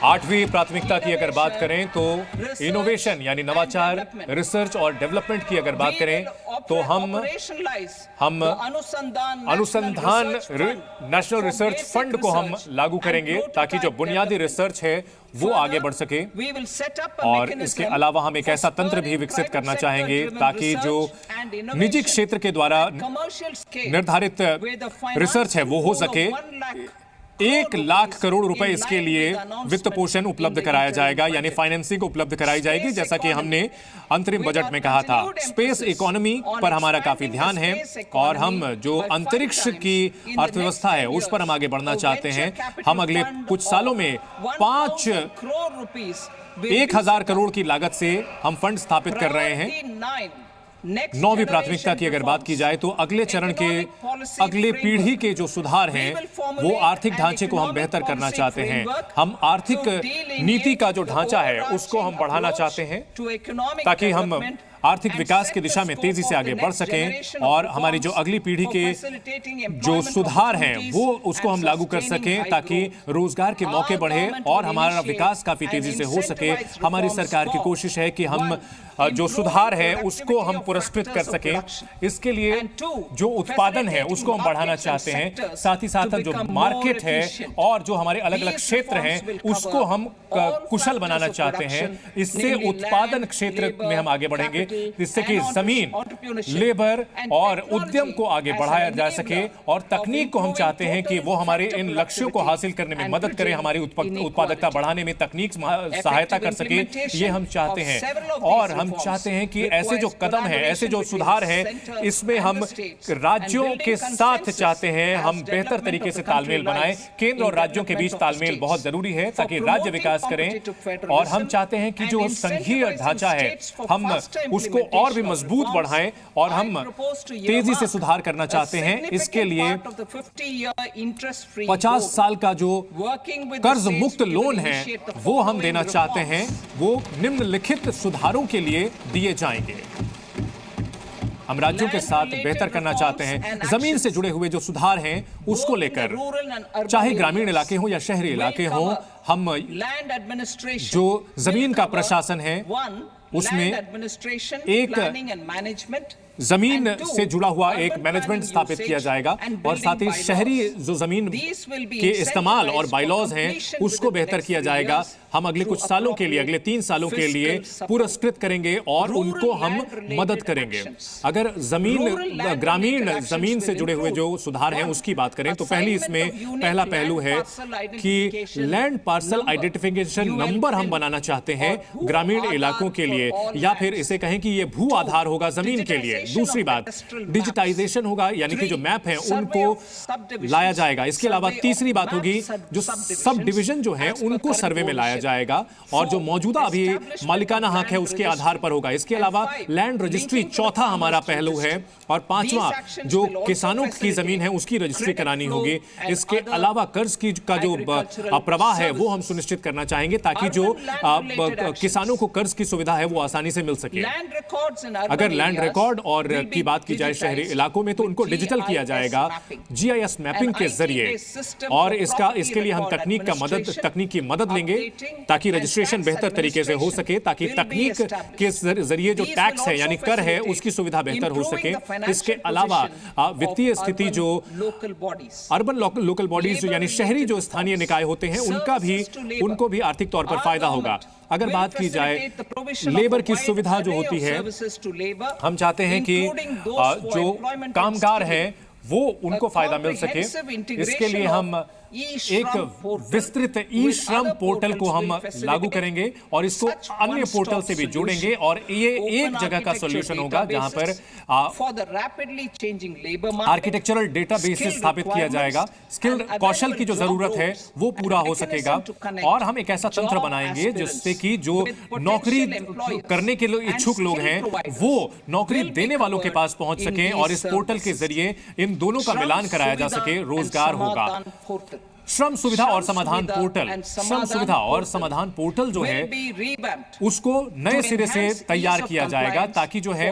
8वीं प्राथमिकता की अगर बात करें तो इनोवेशन यानी नवाचार, रिसर्च और डेवलपमेंट की अगर बात करें तो हम अनुसंधान नेशनल रिसर्च फंड को हम लागू करेंगे ताकि जो बुनियादी रिसर्च है वो आगे बढ़ सके। और इसके अलावा हम एक ऐसा तंत्र भी विकसित करना चाहेंगे ताकि जो निजी क्षेत्र के द्वारा निर्धारित रिसर्च है वो हो सके। 1 लाख करोड़ रुपए इसके लिए वित्त पोषण उपलब्ध कराया जाएगा, यानी फाइनेंसिंग उपलब्ध कराई जाएगी, जैसा कि हमने अंतरिम बजट में कहा था। स्पेस इकोनॉमी पर हमारा काफी ध्यान है और हम जो अंतरिक्ष की अर्थव्यवस्था है उस पर हम आगे बढ़ना चाहते हैं। हम अगले कुछ सालों में 1,000 करोड़ की लागत से हम फंड स्थापित कर रहे हैं। 9वीं प्राथमिकता की अगर बात की जाए तो अगले चरण के, अगले पीढ़ी के जो सुधार हैं वो आर्थिक ढांचे को हम बेहतर करना चाहते हैं। हम आर्थिक नीति का जो ढांचा है उसको हम बढ़ाना चाहते हैं ताकि हम आर्थिक विकास की दिशा में तेजी से आगे बढ़ सकें और हमारी जो अगली पीढ़ी के जो सुधार हैं वो उसको हम लागू कर सकें ताकि रोजगार के मौके बढ़े और हमारा विकास काफी तेजी से हो सके। हमारी सरकार की कोशिश है कि हम जो सुधार है उसको हम पुरस्कृत कर सकें। इसके लिए जो उत्पादन है उसको हम बढ़ाना चाहते हैं, साथ ही साथ जो मार्केट है और जो हमारे अलग अलग क्षेत्र हैं उसको हम कुशल बनाना चाहते हैं। इससे उत्पादन क्षेत्र में हम आगे बढ़ेंगे, जिससे कि जमीन, लेबर और उद्यम को आगे बढ़ाया जा सके और तकनीक को हम चाहते हैं कि वो हमारे इन लक्ष्यों को हासिल करने में मदद करे, हमारी उत्पादकता बढ़ाने में तकनीक सहायता कर सके, ये हम चाहते हैं। और हम चाहते हैं कि ऐसे जो कदम है, ऐसे जो सुधार है, इसमें हम राज्यों के साथ चाहते हैं हम बेहतर तरीके से तालमेल बनाएं। केंद्र और राज्यों के बीच तालमेल बहुत जरूरी है ताकि राज्य विकास करें और हम चाहते हैं कि जो संघीय ढांचा है हम उसको और भी मजबूत बढ़ाएं और हम तेजी से सुधार करना चाहते हैं। इसके लिए 50 साल का जो कर्ज मुक्त लोन है वो हम देना चाहते हैं, वो निम्नलिखित सुधारों के लिए दिए जाएंगे। हम राज्यों के साथ बेहतर करना चाहते हैं। जमीन से जुड़े हुए जो सुधार हैं उसको लेकर, चाहे ग्रामीण इलाके हो या शहरी इलाके हो, हम जो जमीन का प्रशासन है उसमें एक जमीन से जुड़ा हुआ एक मैनेजमेंट स्थापित किया जाएगा और साथ ही शहरी जो जमीन के इस्तेमाल और बायलॉज हैं उसको बेहतर किया जाएगा। हम अगले कुछ सालों के लिए, अगले 3 सालों के लिए पुरस्कृत करेंगे और उनको हम मदद करेंगे। अगर ग्रामीण जमीन से जुड़े हुए जो सुधार हैं उसकी बात करें तो पहला पहलू है कि लैंड पार्सल आइडेंटिफिकेशन नंबर हम बनाना चाहते हैं ग्रामीण इलाकों के लिए, या फिर इसे कहें कि ये भू आधार होगा जमीन के लिए। दूसरी बात, डिजिटाइजेशन होगा, यानी कि जो मैप है उनको लाया जाएगा। इसके अलावा तीसरी बात होगी, जो सब डिवीजन जो है उनको सर्वे में लाया जाएगा और जो मौजूदा अभी मालिकाना हक है उसके आधार पर होगा। इसके अलावा लैंड रजिस्ट्री चौथा हमारा पहलू है और पांचवा जो किसानों की जमीन है उसकी रजिस्ट्री करानी होगी। इसके अलावा कर्ज का जो प्रवाह है वो हम सुनिश्चित करना चाहेंगे ताकि जो किसानों को कर्ज की सुविधा है वो आसानी से मिल सके। अगर लैंड रिकॉर्ड और की बात की जाए शहरी इलाकों में तो उनको डिजिटल किया जाएगा GIS मैपिंग के जरिए, और इसके लिए हम तकनीक की मदद लेंगे ताकि रजिस्ट्रेशन बेहतर तरीके से हो सके, ताकि तकनीक के जरिए जो टैक्स है यानी कर है उसकी सुविधा बेहतर हो सके। इसके अलावा वित्तीय स्थिति जो अर्बन लोकल बॉडीज यानी शहरी जो स्थानीय निकाय होते हैं उनको भी आर्थिक तौर पर फायदा होगा। अगर बात की जाए लेबर की सुविधा जो होती है, हम चाहते हैं कि जो कामगार हैं वो उनको फायदा मिल सके। इसके लिए हम एक विस्तृत ई श्रम पोर्टल को हम लागू करेंगे और इसको अन्य पोर्टल से भी जोड़ेंगे और ये एक जगह का सॉल्यूशन होगा जहां पर आर्किटेक्चरल डेटाबेस स्थापित किया जाएगा। स्किल कौशल की जो जरूरत है वो पूरा हो सकेगा और हम एक ऐसा तंत्र बनाएंगे जिससे कि जो नौकरी करने के लिए इच्छुक लोग हैं वो नौकरी देने वालों के पास पहुंच सके और इस पोर्टल के जरिए इन दोनों का मिलान कराया जा सके, रोजगार होगा। श्रम सुविधा और समाधान पोर्टल जो है उसको नए सिरे से तैयार किया जाएगा ताकि जो है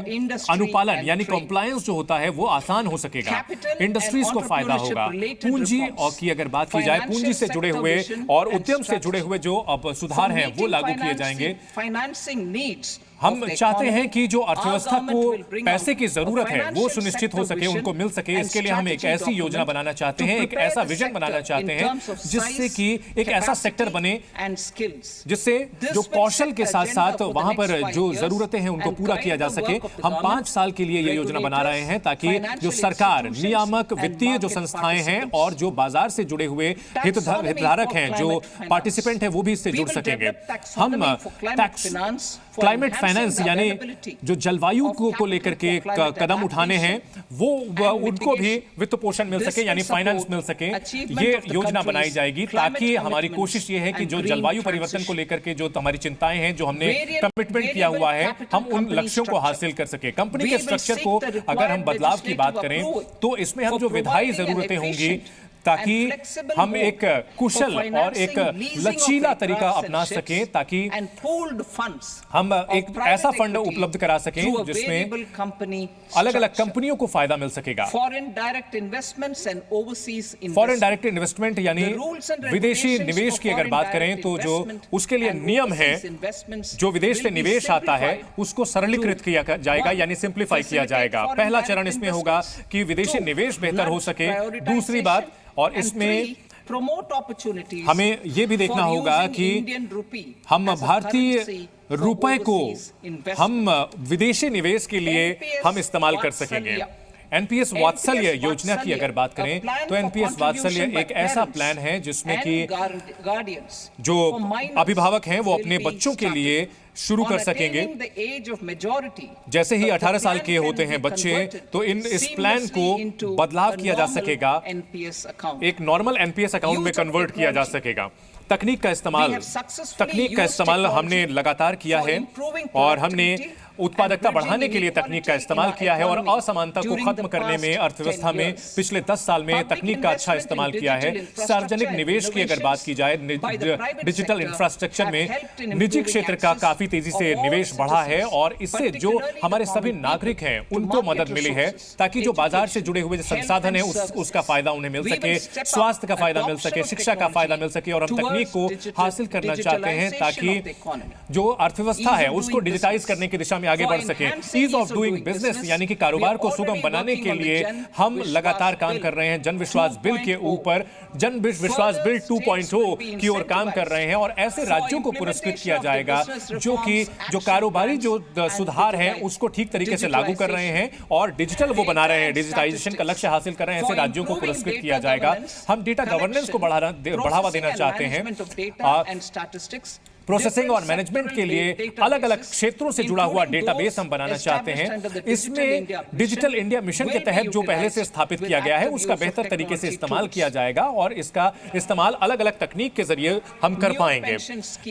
अनुपालन यानी कॉम्प्लायंस जो होता है वो आसान हो सकेगा, इंडस्ट्रीज को फायदा होगा। पूंजी और की अगर बात की जाए, पूंजी से जुड़े हुए और उद्यम से जुड़े हुए जो अब सुधार हैं वो लागू किए जाएंगे। हम चाहते हैं कि जो अर्थव्यवस्था को पैसे की जरूरत है वो सुनिश्चित हो सके, उनको मिल सके। इसके लिए हम एक ऐसी योजना बनाना चाहते हैं, एक ऐसा विजन बनाना चाहते हैं जिससे कि एक ऐसा सेक्टर बने जिससे जो कौशल के साथ साथ वहां पर जो जरूरतें हैं उनको पूरा किया जा सके। हम 5 साल के लिए ये योजना बना रहे हैं ताकि जो सरकार, नियामक, वित्तीय जो संस्थाएं हैं और जो बाजार से जुड़े हुए हितधारक हैं, जो पार्टिसिपेंट हैं, वो भी इससे जुड़ सकेंगे। हम क्लाइमेट फाइनेंस यानी जो जलवायु को लेकर के कदम उठाने हैं वो उनको भी वित्त पोषण मिल सके यानी फाइनेंस मिल सके। ये योजना बनाई जाएगी ताकि हमारी कोशिश ये है कि जो जलवायु परिवर्तन को लेकर के जो हमारी चिंताएं हैं, जो हमने कमिटमेंट किया हुआ है, हम उन लक्ष्यों को हासिल कर सके। कंपनी के स्ट्रक्चर को अगर हम बदलाव की बात करें तो इसमें हम जो विधायी जरूरतें होंगी ताकि हम एक कुशल और एक लचीला तरीका अपना सकें ताकि हम एक ऐसा फंड उपलब्ध करा सकें जिसमें अलग अलग कंपनियों को फायदा मिल सकेगा। फॉरेन डायरेक्ट इन्वेस्टमेंट यानी विदेशी निवेश की अगर बात करें तो जो उसके लिए नियम है, जो विदेश से निवेश आता है उसको सरलीकृत किया जाएगा यानी सिंप्लीफाई किया जाएगा। पहला चरण इसमें होगा कि विदेशी निवेश बेहतर हो सके। दूसरी बात, और इसमें हमें यह भी देखना होगा कि हम भारतीय रुपए को हम विदेशी निवेश के लिए हम इस्तेमाल कर सकेंगे। एनपीएस वात्सल्य योजना की अगर बात करें तो एनपीएस वात्सल्य एक ऐसा प्लान है जिसमें कि जो अभिभावक हैं वो अपने बच्चों के लिए शुरू कर सकेंगे। जैसे ही 18 साल के होते हैं बच्चे तो इस प्लान को बदलाव किया जा सकेगा, एक नॉर्मल एनपीएस अकाउंट में कन्वर्ट किया जा सकेगा। तकनीक का इस्तेमाल हमने लगातार किया है और हमने उत्पादकता बढ़ाने के लिए तकनीक का इस्तेमाल किया है और असमानता को खत्म करने में अर्थव्यवस्था में पिछले 10 साल में तकनीक का अच्छा इस्तेमाल किया है। सार्वजनिक निवेश की अगर बात की जाए, डिजिटल इंफ्रास्ट्रक्चर में निजी क्षेत्र का काफी तेजी से निवेश बढ़ा है और इससे जो हमारे सभी नागरिक हैं उनको मदद मिली है ताकि जो बाजार से जुड़े हुए संसाधन है उसका फायदा उन्हें मिल सके, स्वास्थ्य का फायदा मिल सके, शिक्षा का फायदा मिल सके। और हम तकनीक को हासिल करना चाहते हैं ताकि जो अर्थव्यवस्था है उसको डिजिटाइज करने की दिशा में आगे बढ़ सके। ईज ऑफ डूइंग बिजनेस यानी कि कारोबार को सुगम बनाने के लिए हम लगातार काम कर रहे हैं। जन विश्वास बिल के ऊपर, जन विश्वास बिल 2.0 की ओर काम कर रहे हैं और ऐसे राज्यों को पुरस्कृत किया जाएगा जो कारोबारी जो सुधार है उसको ठीक तरीके से लागू कर रहे हैं और डिजिटल वो बना रहे हैं, डिजिटाइजेशन का लक्ष्य हासिल कर रहे हैं, ऐसे राज्यों को पुरस्कृत किया जाएगा। हम डेटा गवर्नेंस को बढ़ावा देना चाहते हैं। प्रोसेसिंग और मैनेजमेंट के लिए अलग अलग क्षेत्रों से जुड़ा हुआ डेटाबेस हम बनाना चाहते हैं। इसमें डिजिटल इंडिया मिशन के तहत जो पहले से स्थापित किया गया है उसका बेहतर तरीके से इस्तेमाल किया जाएगा और इसका इस्तेमाल अलग अलग तकनीक के जरिए हम कर पाएंगे।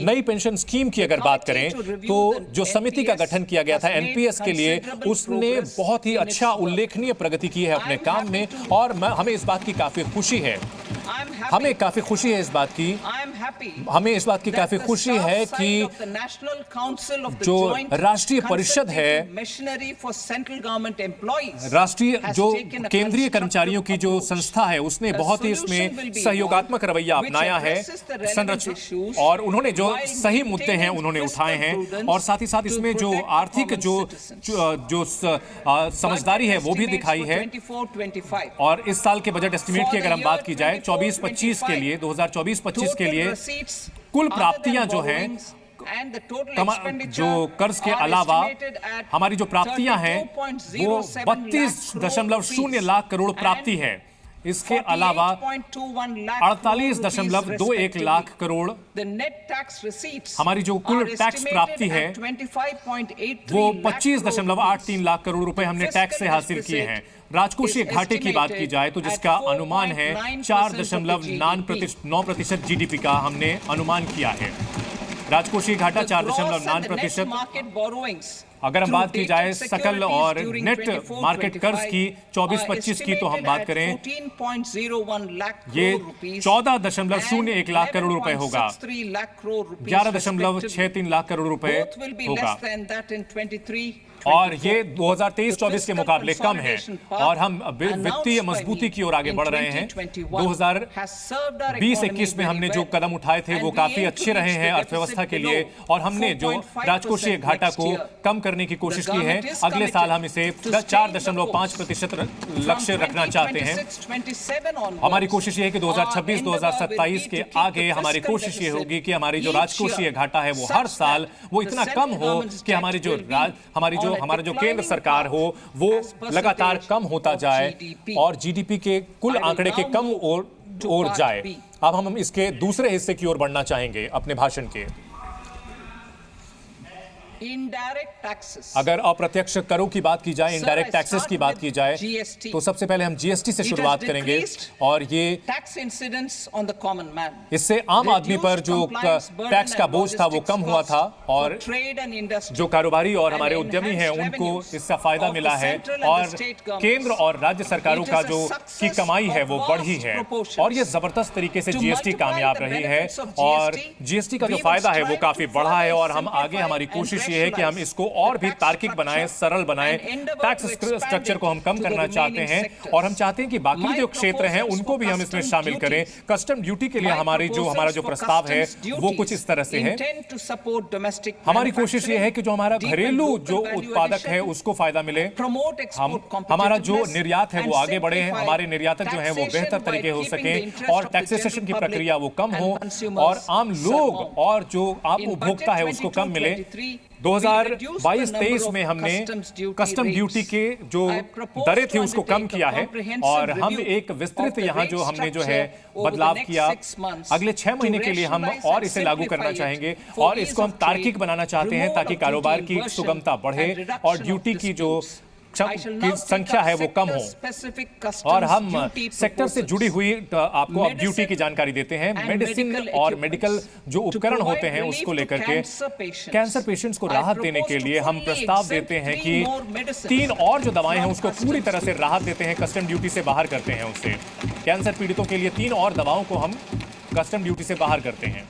नई पेंशन स्कीम की अगर बात करें तो जो समिति का गठन किया गया था एनपीएस के लिए, उसने बहुत ही अच्छा उल्लेखनीय प्रगति की है अपने काम में और हमें इस बात की काफी खुशी है। हमें काफी खुशी है इस बात की काफी खुशी है कि जो राष्ट्रीय परिषद है, राष्ट्रीय जो केंद्रीय कर्मचारियों की जो संस्था है, उसने बहुत ही इसमें सहयोगात्मक रवैया अपनाया है संरचना और उन्होंने जो सही मुद्दे हैं उन्होंने उठाए हैं और साथ ही साथ इसमें जो आर्थिक जो समझदारी है वो भी दिखाई है। और इस साल के बजट एस्टिमेट की अगर हम बात की जाए 2024-25 के लिए, 2024-25 के लिए कुल प्राप्तियां जो हैं, जो कर्ज के अलावा हमारी जो प्राप्तियां हैं वो 32.0 लाख करोड़ प्राप्ति है। इसके अलावा 48.21 लाख करोड़ हमारी जो कुल टैक्स प्राप्ति है वो 25.83 लाख करोड़ रुपए हमने टैक्स से हासिल किए हैं। राजकोषीय घाटे की बात की जाए तो जिसका अनुमान है 4.9% जीडीपी का हमने अनुमान किया है। राजकोषीय घाटा 4.9%। अगर हम बात की जाए सकल और नेट मार्केट कर्ज की 24-25 की तो हम बात करें ये 14.01 लाख करोड़ रुपए होगा, 11.63 लाख करोड़ रुपए होगा और ये 2023-24 के मुकाबले कम है और हम वित्तीय मजबूती की ओर आगे बढ़ रहे हैं। 2020-21 में हमने जो कदम उठाए थे वो काफी अच्छे रहे हैं अर्थव्यवस्था के लिए और हमने जो राजकोषीय घाटा को कम करने की कोशिश की है। अगले साल हम इसे 4.5% लक्ष्य रखना चाहते हैं। हमारी कोशिश ये है कि 2026-2027 के आगे हमारी कोशिश ये होगी कि हमारी जो राजकोषीय घाटा है वो हर साल वो इतना कम हो कि हमारा जो केंद्र सरकार हो वो लगातार कम होता जाए और जीडीपी के कुल आंकड़े के कम ओर जाए। अब हम इसके दूसरे हिस्से की ओर बढ़ना चाहेंगे अपने भाषण के। अगर अप्रत्यक्ष करों की बात की जाए, इनडायरेक्ट टैक्सेस की बात की जाए तो सबसे पहले हम जीएसटी से शुरुआत करेंगे और ये इससे आम आदमी पर जो टैक्स का बोझ था वो कम हुआ था और जो कारोबारी और हमारे उद्यमी हैं उनको इसका फायदा मिला है और केंद्र और राज्य सरकारों का जो की कमाई है वो बढ़ी है और ये जबरदस्त तरीके से जीएसटी कामयाब रही है और जीएसटी का जो फायदा है वो काफी बढ़ा है और हम आगे हमारी कोशिश ये है कि हम इसको और भी तार्किक बनाएं, सरल बनाएं। टैक्स स्ट्रक्चर को हम कम करना चाहते हैं और हम चाहते हैं कि बाकी जो क्षेत्र हैं उनको भी हम इसमें शामिल करें। कस्टम ड्यूटी के लिए हमारा जो प्रस्ताव है वो कुछ इस तरह से है। हमारी कोशिश ये है कि जो हमारा घरेलू जो उत्पादक है उसको फायदा मिले, हमारा जो निर्यात है वो आगे बढ़े, हमारे निर्यातक जो है वो बेहतर तरीके हो सके और टैक्सेशन की प्रक्रिया वो कम हो और आम लोग और जो आप उपभोक्ता है उसको कम मिले। 2022-23 में हमने कस्टम ड्यूटी के जो दरें थी उसको कम किया है और हम एक विस्तृत यहाँ जो हमने जो है बदलाव किया। अगले 6 महीने के लिए हम और इसे लागू करना चाहेंगे और इसको हम तार्किक बनाना चाहते हैं ताकि कारोबार की सुगमता बढ़े और ड्यूटी की जो की संख्या है वो कम हो। और हम सेक्टर से जुड़ी हुई आपको अब ड्यूटी की जानकारी देते हैं। मेडिसिन और मेडिकल जो उपकरण होते हैं उसको लेकर के कैंसर पेशेंट्स को राहत देने के लिए हम प्रस्ताव देते हैं कि 3 और जो दवाएं हैं उसको पूरी तरह से राहत देते हैं, कस्टम ड्यूटी से बाहर करते हैं उससे। कैंसर पीड़ितों के लिए 3 और दवाओं को हम कस्टम ड्यूटी से बाहर करते हैं।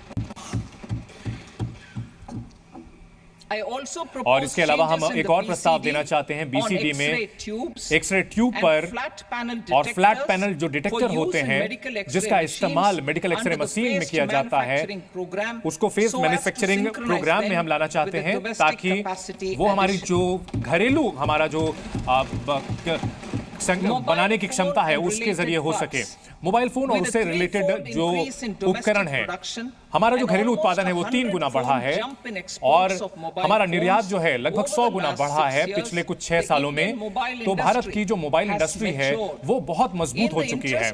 और इसके अलावा हम एक और प्रस्ताव देना चाहते हैं बीसीडी में एक्सरे ट्यूब पर और फ्लैट पैनल जो डिटेक्टर होते हैं जिसका इस्तेमाल मेडिकल एक्सरे मशीन में किया जाता है, उसको फेस मैन्युफैक्चरिंग प्रोग्राम में हम लाना चाहते हैं ताकि वो हमारी जो घरेलू हमारा जो बनाने की क्षमता है उसके जरिए हो सके। मोबाइल फोन और उससे रिलेटेड जो उपकरण है, हमारा जो घरेलू उत्पादन है वो 3 गुना बढ़ा है और हमारा निर्यात जो है लगभग 100 गुना बढ़ा है पिछले कुछ 6 सालों में। तो भारत की जो मोबाइल इंडस्ट्री है वो बहुत मजबूत हो चुकी है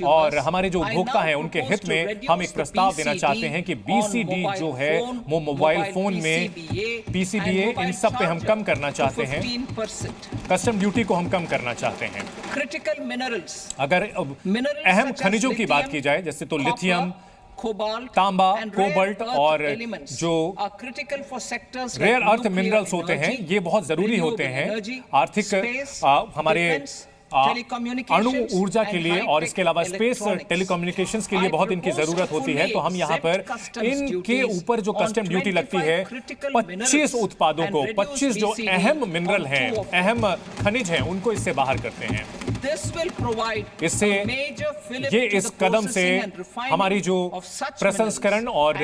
और हमारे जो उपभोक्ता हैं उनके हित में हम एक प्रस्ताव देना चाहते हैं कि बीसीडी जो है वो मोबाइल फोन में पीसीबीए इन सब पे हम कम करना चाहते हैं, कस्टम ड्यूटी को हम कम करना चाहते हैं। अगर अहम खनिजों की बात की जाए जैसे तो लिथियम, तांबा, कोबाल्ट और जो रेयर अर्थ मिनरल्स होते हैं ये बहुत जरूरी होते हैं आर्थिक हमारे अणु ऊर्जा के लिए और इसके अलावा स्पेस टेलीकम्युनिकेशंस के लिए बहुत इनकी जरूरत होती है। तो हम यहाँ पर इनके ऊपर जो कस्टम ड्यूटी लगती है 25 उत्पादों को, 25 जो अहम मिनरल हैं, अहम खनिज हैं, उनको इससे बाहर करते हैं। इससे ये इस कदम से हमारी जो प्रसंस्करण और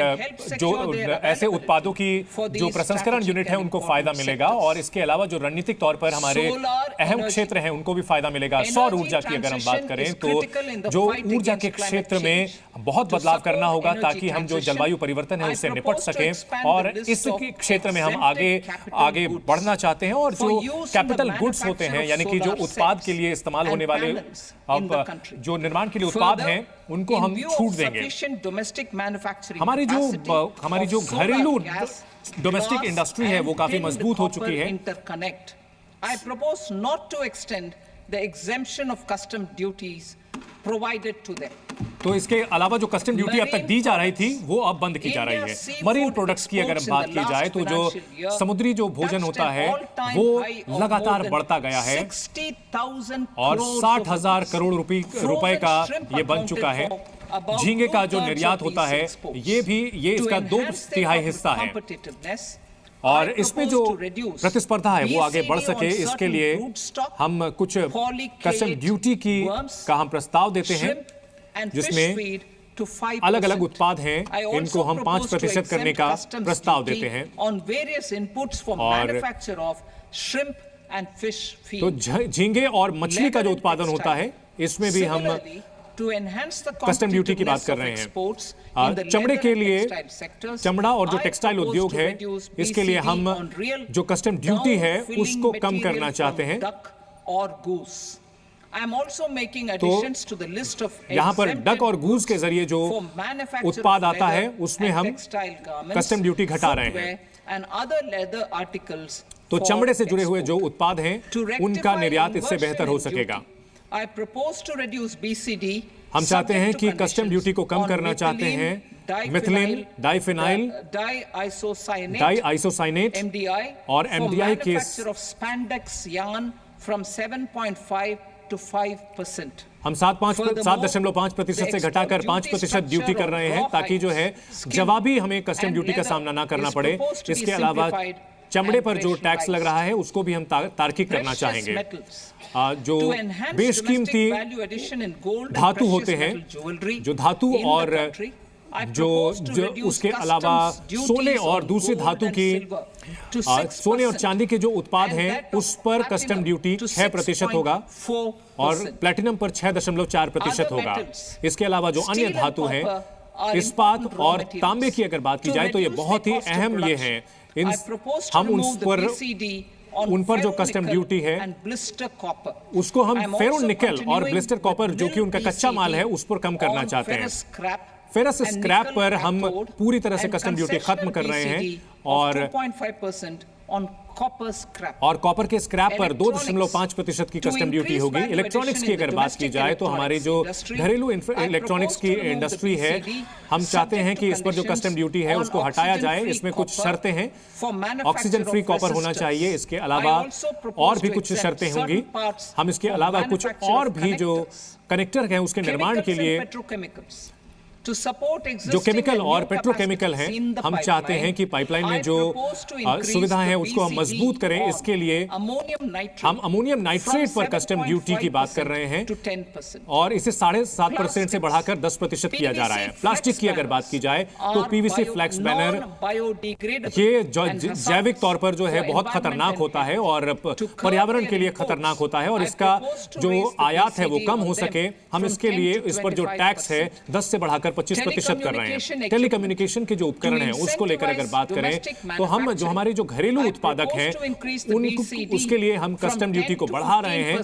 जो ऐसे उत्पादों की जो प्रसंस्करण यूनिट है उनको फायदा मिलेगा और इसके अलावा जो रणनीतिक तौर पर हमारे अहम क्षेत्र हैं उनको भी फायदा मिलेगा। सौर ऊर्जा की अगर हम बात करें तो जो ऊर्जा के क्षेत्र में बहुत बदलाव करना होगा ताकि हम जो जलवायु परिवर्तन है उससे निपट सकें और इस क्षेत्र में हम आगे बढ़ना चाहते हैं। और जो कैपिटल गुड्स होते हैं यानी कि जो उत्पाद के लिए इस्तेमाल होने वाले अब जो निर्माण के लिए उत्पाद हैं उनको हम छूट देंगे। हमारी जो घरेलू डोमेस्टिक इंडस्ट्री है वो काफी मजबूत हो चुकी है। I propose not to extend the exemption of custom duties provided to them. तो इसके अलावा जो कस्टम ड्यूटी अब तक दी जा रही थी वो अब बंद की जा रही है। मरीन प्रोडक्ट्स की अगर हम बात की जाए तो जो समुद्री जो भोजन होता है वो लगातार बढ़ता गया है और 60,000 करोड़ रुपए का ये बन चुका है। झींगे का जो निर्यात होता है ये इसका 2/3 हिस्सा है और इसमें जो प्रतिस्पर्धा है वो आगे बढ़ सके इसके लिए हम कुछ कस्टम ड्यूटी का हम प्रस्ताव देते हैं जिसमें अलग अलग उत्पाद हैं इनको हम 5% करने का प्रस्ताव देते हैं। और तो झींगे और मछली का जो उत्पादन होता है इसमें भी हम कस्टम ड्यूटी की बात कर रहे हैं। चमड़े के लिए, चमड़ा और जो टेक्सटाइल उद्योग है इसके लिए हम जो कस्टम ड्यूटी है उसको कम करना चाहते हैं। तो यहाँ पर डक और गूस के जरिए जो उत्पाद आता है उसमें हम कस्टम ड्यूटी घटा रहे हैं। तो चमड़े से जुड़े हुए जो उत्पाद हैं उनका निर्यात इससे बेहतर हो सकेगा। हम चाहते हैं कि कस्टम ड्यूटी को कम करना चाहते हैं मिथिलीन, डाइफिनाइल, डाइआइसोसाइनेट और एमडीआई के हम 7.5% से घटाकर 5% ड्यूटी कर रहे हैं ताकि जो है जवाबी हमें कस्टम ड्यूटी का सामना ना करना पड़े। इसके अलावा चमड़े पर जो टैक्स लग रहा है उसको भी हम तार्किक करना चाहेंगे। जो बेशकीमती धातु होते हैं, जो धातु और जो उसके अलावा सोने और दूसरी धातु की सोने और चांदी के जो उत्पाद हैं उस पर कस्टम ड्यूटी 6% होगा और प्लैटिनम पर 6.4% होगा। इसके अलावा जो अन्य धातु हैं, इस्पात और तांबे की अगर बात की जाए तो ये बहुत ही अहम ये हैं। हम उन पर जो कस्टम ड्यूटी है उसको हम फेरो निकल और ब्लिस्टर कॉपर जो कि उनका कच्चा माल है उस पर कम करना चाहते हैं। फेरस स्क्रैप पर हम पूरी तरह से कस्टम ड्यूटी खत्म कर रहे हैं और on copper scrap. और कॉपर के स्क्रैप पर 2.5% की कस्टम ड्यूटी होगी। इलेक्ट्रॉनिक्स की अगर बात की जाए तो हमारी जो घरेलू इलेक्ट्रॉनिक्स की इंडस्ट्री है, हम चाहते हैं कि इस पर जो कस्टम ड्यूटी है उसको हटाया जाए। इसमें कुछ शर्तें हैं। ऑक्सीजन फ्री कॉपर होना चाहिए, इसके अलावा और भी कुछ शर्तें होंगी। हम इसके अलावा कुछ और भी जो कनेक्टर हैं उसके निर्माण के लिए जो केमिकल और पेट्रोकेमिकल हैं, हम चाहते हैं कि पाइपलाइन में जो सुविधाएं हैं उसको हम मजबूत करें। इसके लिए हम अमोनियम नाइट्रेट पर कस्टम ड्यूटी की बात कर रहे हैं और इसे 7.5% से बढ़ाकर 10% किया जा रहा है। प्लास्टिक की अगर बात की जाए तो पीवीसी फ्लैक्स बैनर ये जैविक तौर पर जो है बहुत खतरनाक होता है और पर्यावरण के लिए खतरनाक होता है और इसका जो आयात है वो कम हो सके, हम इसके लिए इस पर जो टैक्स है 10 से बढ़ाकर 25% कर रहे हैं। टेलीकम्युनिकेशन के जो उपकरण हैं उसको लेकर अगर बात करें तो हम जो हमारे जो घरेलू उत्पादक हैं उसके लिए हम कस्टम ड्यूटी को बढ़ा रहे हैं,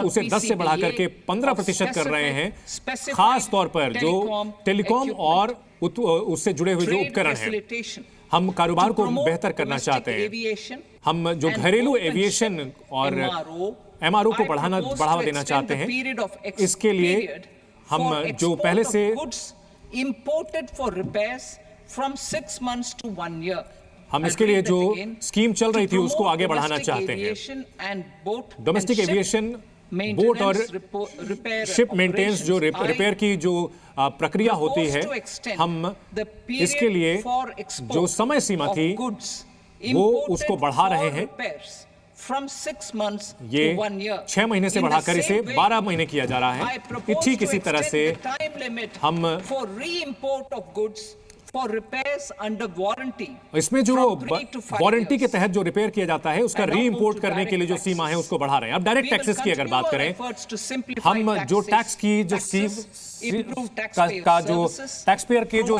उसे 10 से बढ़ाकर के 15% कर रहे हैं। खास तौर पर जो टेलीकॉम और उससे जुड़े हुए जो उपकरण हैं, हम कारोबार को बेहतर करना चाहते हैं। हम जो घरेलू एविएशन और एमआरओ को बढ़ावा देना चाहते हैं। इसके लिए हम जो पहले से imported for repairs from 6 months to 1 year. हम इसके लिए जो स्कीम चल रही थी उसको आगे बढ़ाना चाहते हैं। डोमेस्टिक एविएशन, बोट और शिप मेंटेनेंस जो रिपेयर की जो प्रक्रिया होती है, हम इसके लिए जो समय सीमा थी वो उसको बढ़ा रहे हैं। ये 6 महीने से बढ़ाकर इसे 12 महीने किया जा रहा है। ठीक इसी तरह से हम इसमें जो वारंटी के तहत जो रिपेयर किया जाता है उसका री इंपोर्ट करने के लिए जो सीमा है उसको बढ़ा रहे हैं। अब डायरेक्ट टैक्सेस की अगर बात करें, हम जो टैक्स की जो का जो टैक्स पेयर के जो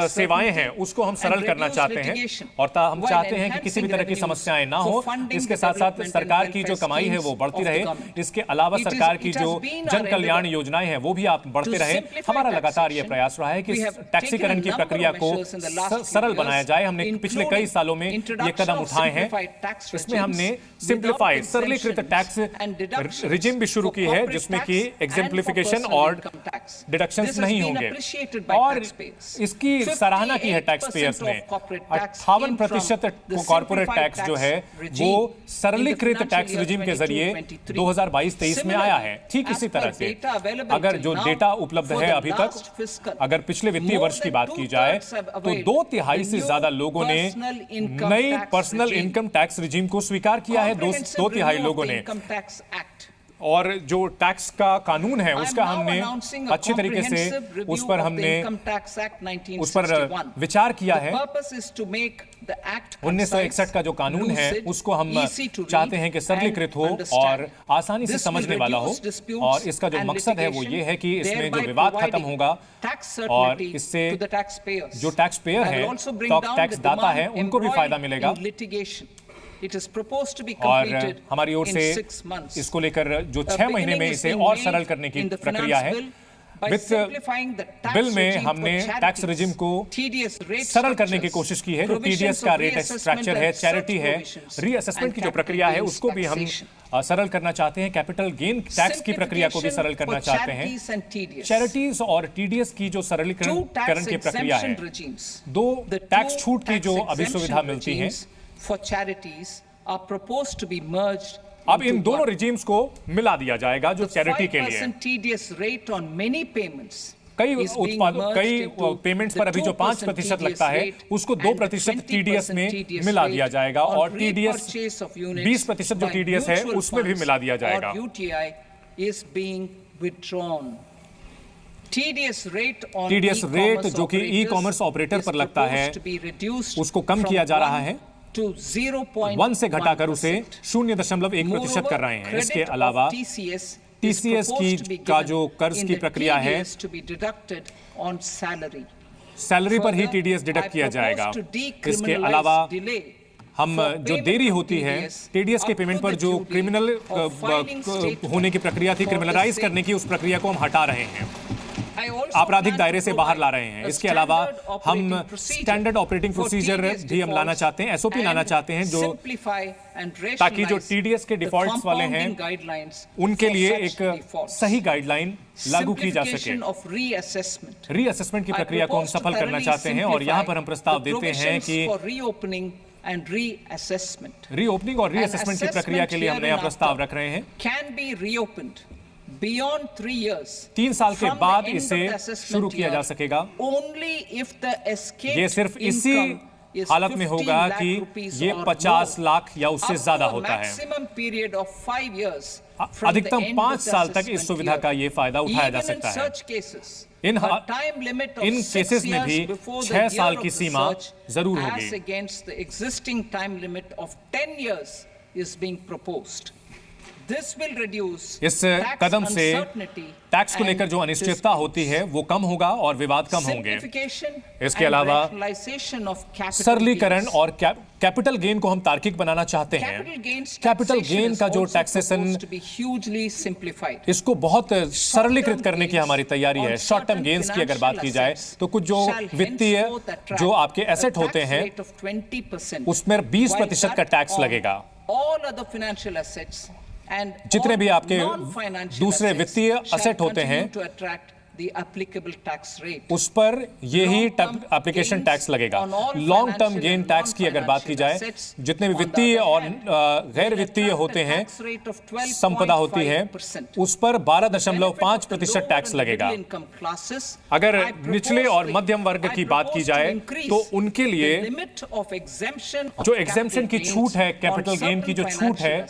सेवाएं हैं उसको हम सरल करना चाहते हैं और हम चाहते हैं कि किसी भी तरह की समस्याएं ना हो। इसके साथ साथ सरकार की जो कमाई है वो बढ़ती रहे। इसके अलावा सरकार की जो जन कल्याण योजनाएं हैं वो भी आप बढ़ते रहे। हमारा लगातार ये प्रयास रहा है कि टैक्सीकरण की प्रक्रिया को सरल बनाया जाए। हमने पिछले कई सालों में ये कदम उठाए हैं। इसमें हमने सिंप्लीफाई सरलीकृत टैक्स रिजिम भी शुरू की है जिसमें कि एग्जेम्प्लिफिकेशन और डिडक्शंस नहीं होंगे और इसकी सराहना की है टैक्स पेयर्स ने। 58% कॉर्पोरेट टैक्स जो है वो सरलीकृत टैक्स रिजिम के जरिए 2022-23 में आया है। ठीक इसी तरह से अगर जो डेटा उपलब्ध है अभी तक, अगर पिछले वित्तीय वर्ष की बात की जाए तो 2/3 से ज्यादा लोगों ने नई पर्सनल इनकम टैक्स रिजिम को स्वीकार किया है। 2/3 लोगों ने। और जो टैक्स का कानून है उसका हमने अच्छी तरीके से उस पर विचार किया है। 1961 का जो कानून है उसको हम चाहते हैं कि सरलीकृत हो और आसानी से समझने वाला हो और इसका जो मकसद है वो ये है कि इसमें जो विवाद खत्म होगा और इससे जो टैक्स पेयर है, टैक्स दाता है, उनको भी फायदा मिलेगा। और हमारी ओर से इसको लेकर जो 6 महीने में इसे और सरल करने की प्रक्रिया है। वित्त बिल में हमने टैक्स रिजिम को सरल करने की कोशिश की है। जो टीडीएस का रेट स्ट्रक्चर है, चैरिटी है, रीअसेसमेंट की जो प्रक्रिया है उसको भी हम सरल करना चाहते हैं। कैपिटल गेन टैक्स की प्रक्रिया को भी सरल करना चाहते हैं। चैरिटीज और टीडीएस की जो सरलीकरण की प्रक्रिया है, 2 टैक्स छूट की जो अभी सुविधा मिलती है, for charities are proposed to be merged. अब इन दोनों रिजीम्स को मिला दिया जाएगा जो चैरिटी के लिए। TDS rate on many payments कई पेमेंट्स पर अभी जो 5% लगता है उसको 2% टीडीएस में मिला दिया जाएगा और टीडीएस 20% जो टीडीएस है उसमें भी मिला दिया जाएगा। टीडीएस रेट जो कि ई कॉमर्स ऑपरेटर पर लगता है उसको कम किया जा रहा है। 1 से घटाकर उसे 0.1% कर रहे हैं। इसके अलावा टीसीएस का जो कर्ज की प्रक्रिया है, सैलरी पर ही टीडीएस डिडक्ट किया जाएगा। इसके अलावा हम जो देरी होती है टीडीएस के पेमेंट पर, जो क्रिमिनल होने की प्रक्रिया थी, क्रिमिनलाइज करने की, उस प्रक्रिया को हम हटा रहे हैं। आपराधिक दायरे से बाहर ला रहे हैं। इसके अलावा हम स्टैंडर्ड ऑपरेटिंग प्रोसीजर भी हम लाना चाहते हैं, एसओपी लाना चाहते हैं, जो ताकि जो टीडीएस के डिफॉल्ट्स वाले हैं उनके लिए एक सही गाइडलाइन लागू की जा सके। रीअसेसमेंट की प्रक्रिया को हम सफल करना चाहते हैं और यहाँ पर हम प्रस्ताव देते हैं कि रीओपनिंग और रीअसेसमेंट की प्रक्रिया के लिए हम नया प्रस्ताव रख रहे हैं। Beyond 3 years, 3 साल के बाद इसे शुरू किया जा सकेगा। ये सिर्फ इसी हालत में होगा कि ये 50 लाख या उससे ज्यादा होता है। अधिकतम 5 साल तक इस सुविधा का ये फायदा उठाया जा सकता है। इन केसेस में भी 6 साल की सीमा जरूर होगी। इस कदम से टैक्स को लेकर जो अनिश्चितता होती है वो कम होगा और विवाद कम होंगे। इसके अलावा सरलीकरण और कैपिटल गेन को हम तार्किक बनाना चाहते हैं। कैपिटल गेन का जो टैक्सेशन, इसको बहुत सरलीकृत करने की हमारी तैयारी है। शॉर्ट टर्म गेन्स की अगर बात की जाए तो कुछ जो वित्तीय जो आपके एसेट होते हैं उसमें 20% का टैक्स लगेगा। जितने भी आपके दूसरे वित्तीय असेट होते हैं उस पर यही एप्लीकेशन टैक्स लगेगा। लॉन्ग टर्म गेन टैक्स की अगर बात की जाए, जितने भी वित्तीय और गैर वित्तीय होते हैं संपदा होती है उस पर 12.5% टैक्स लगेगा। अगर निचले और मध्यम वर्ग की बात की जाए तो उनके लिए जो एग्जेम्पशन की छूट है, कैपिटल गेन की जो छूट है,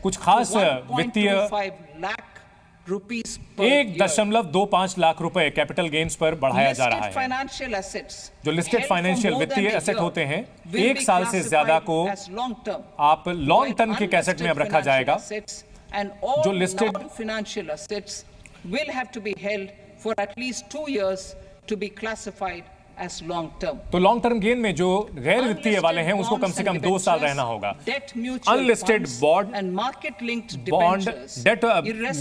कुछ खास वित्तीय 1.25 लाख रुपए कैपिटल गेन्स पर बढ़ाया जा रहा है। जो लिस्टेड फाइनेंशियल वित्तीय एसेट होते हैं 1 साल से ज्यादा को आप लॉन्ग टर्म के एसेट में अब रखा जाएगा। जो listed financial assets will have to be held for at least 2 years to be classified as long term. तो लॉन्ग टर्म गेन में जो गैर वित्तीय वाले हैं उसको कम से कम 2 साल रहना होगा। Unlisted bond, debt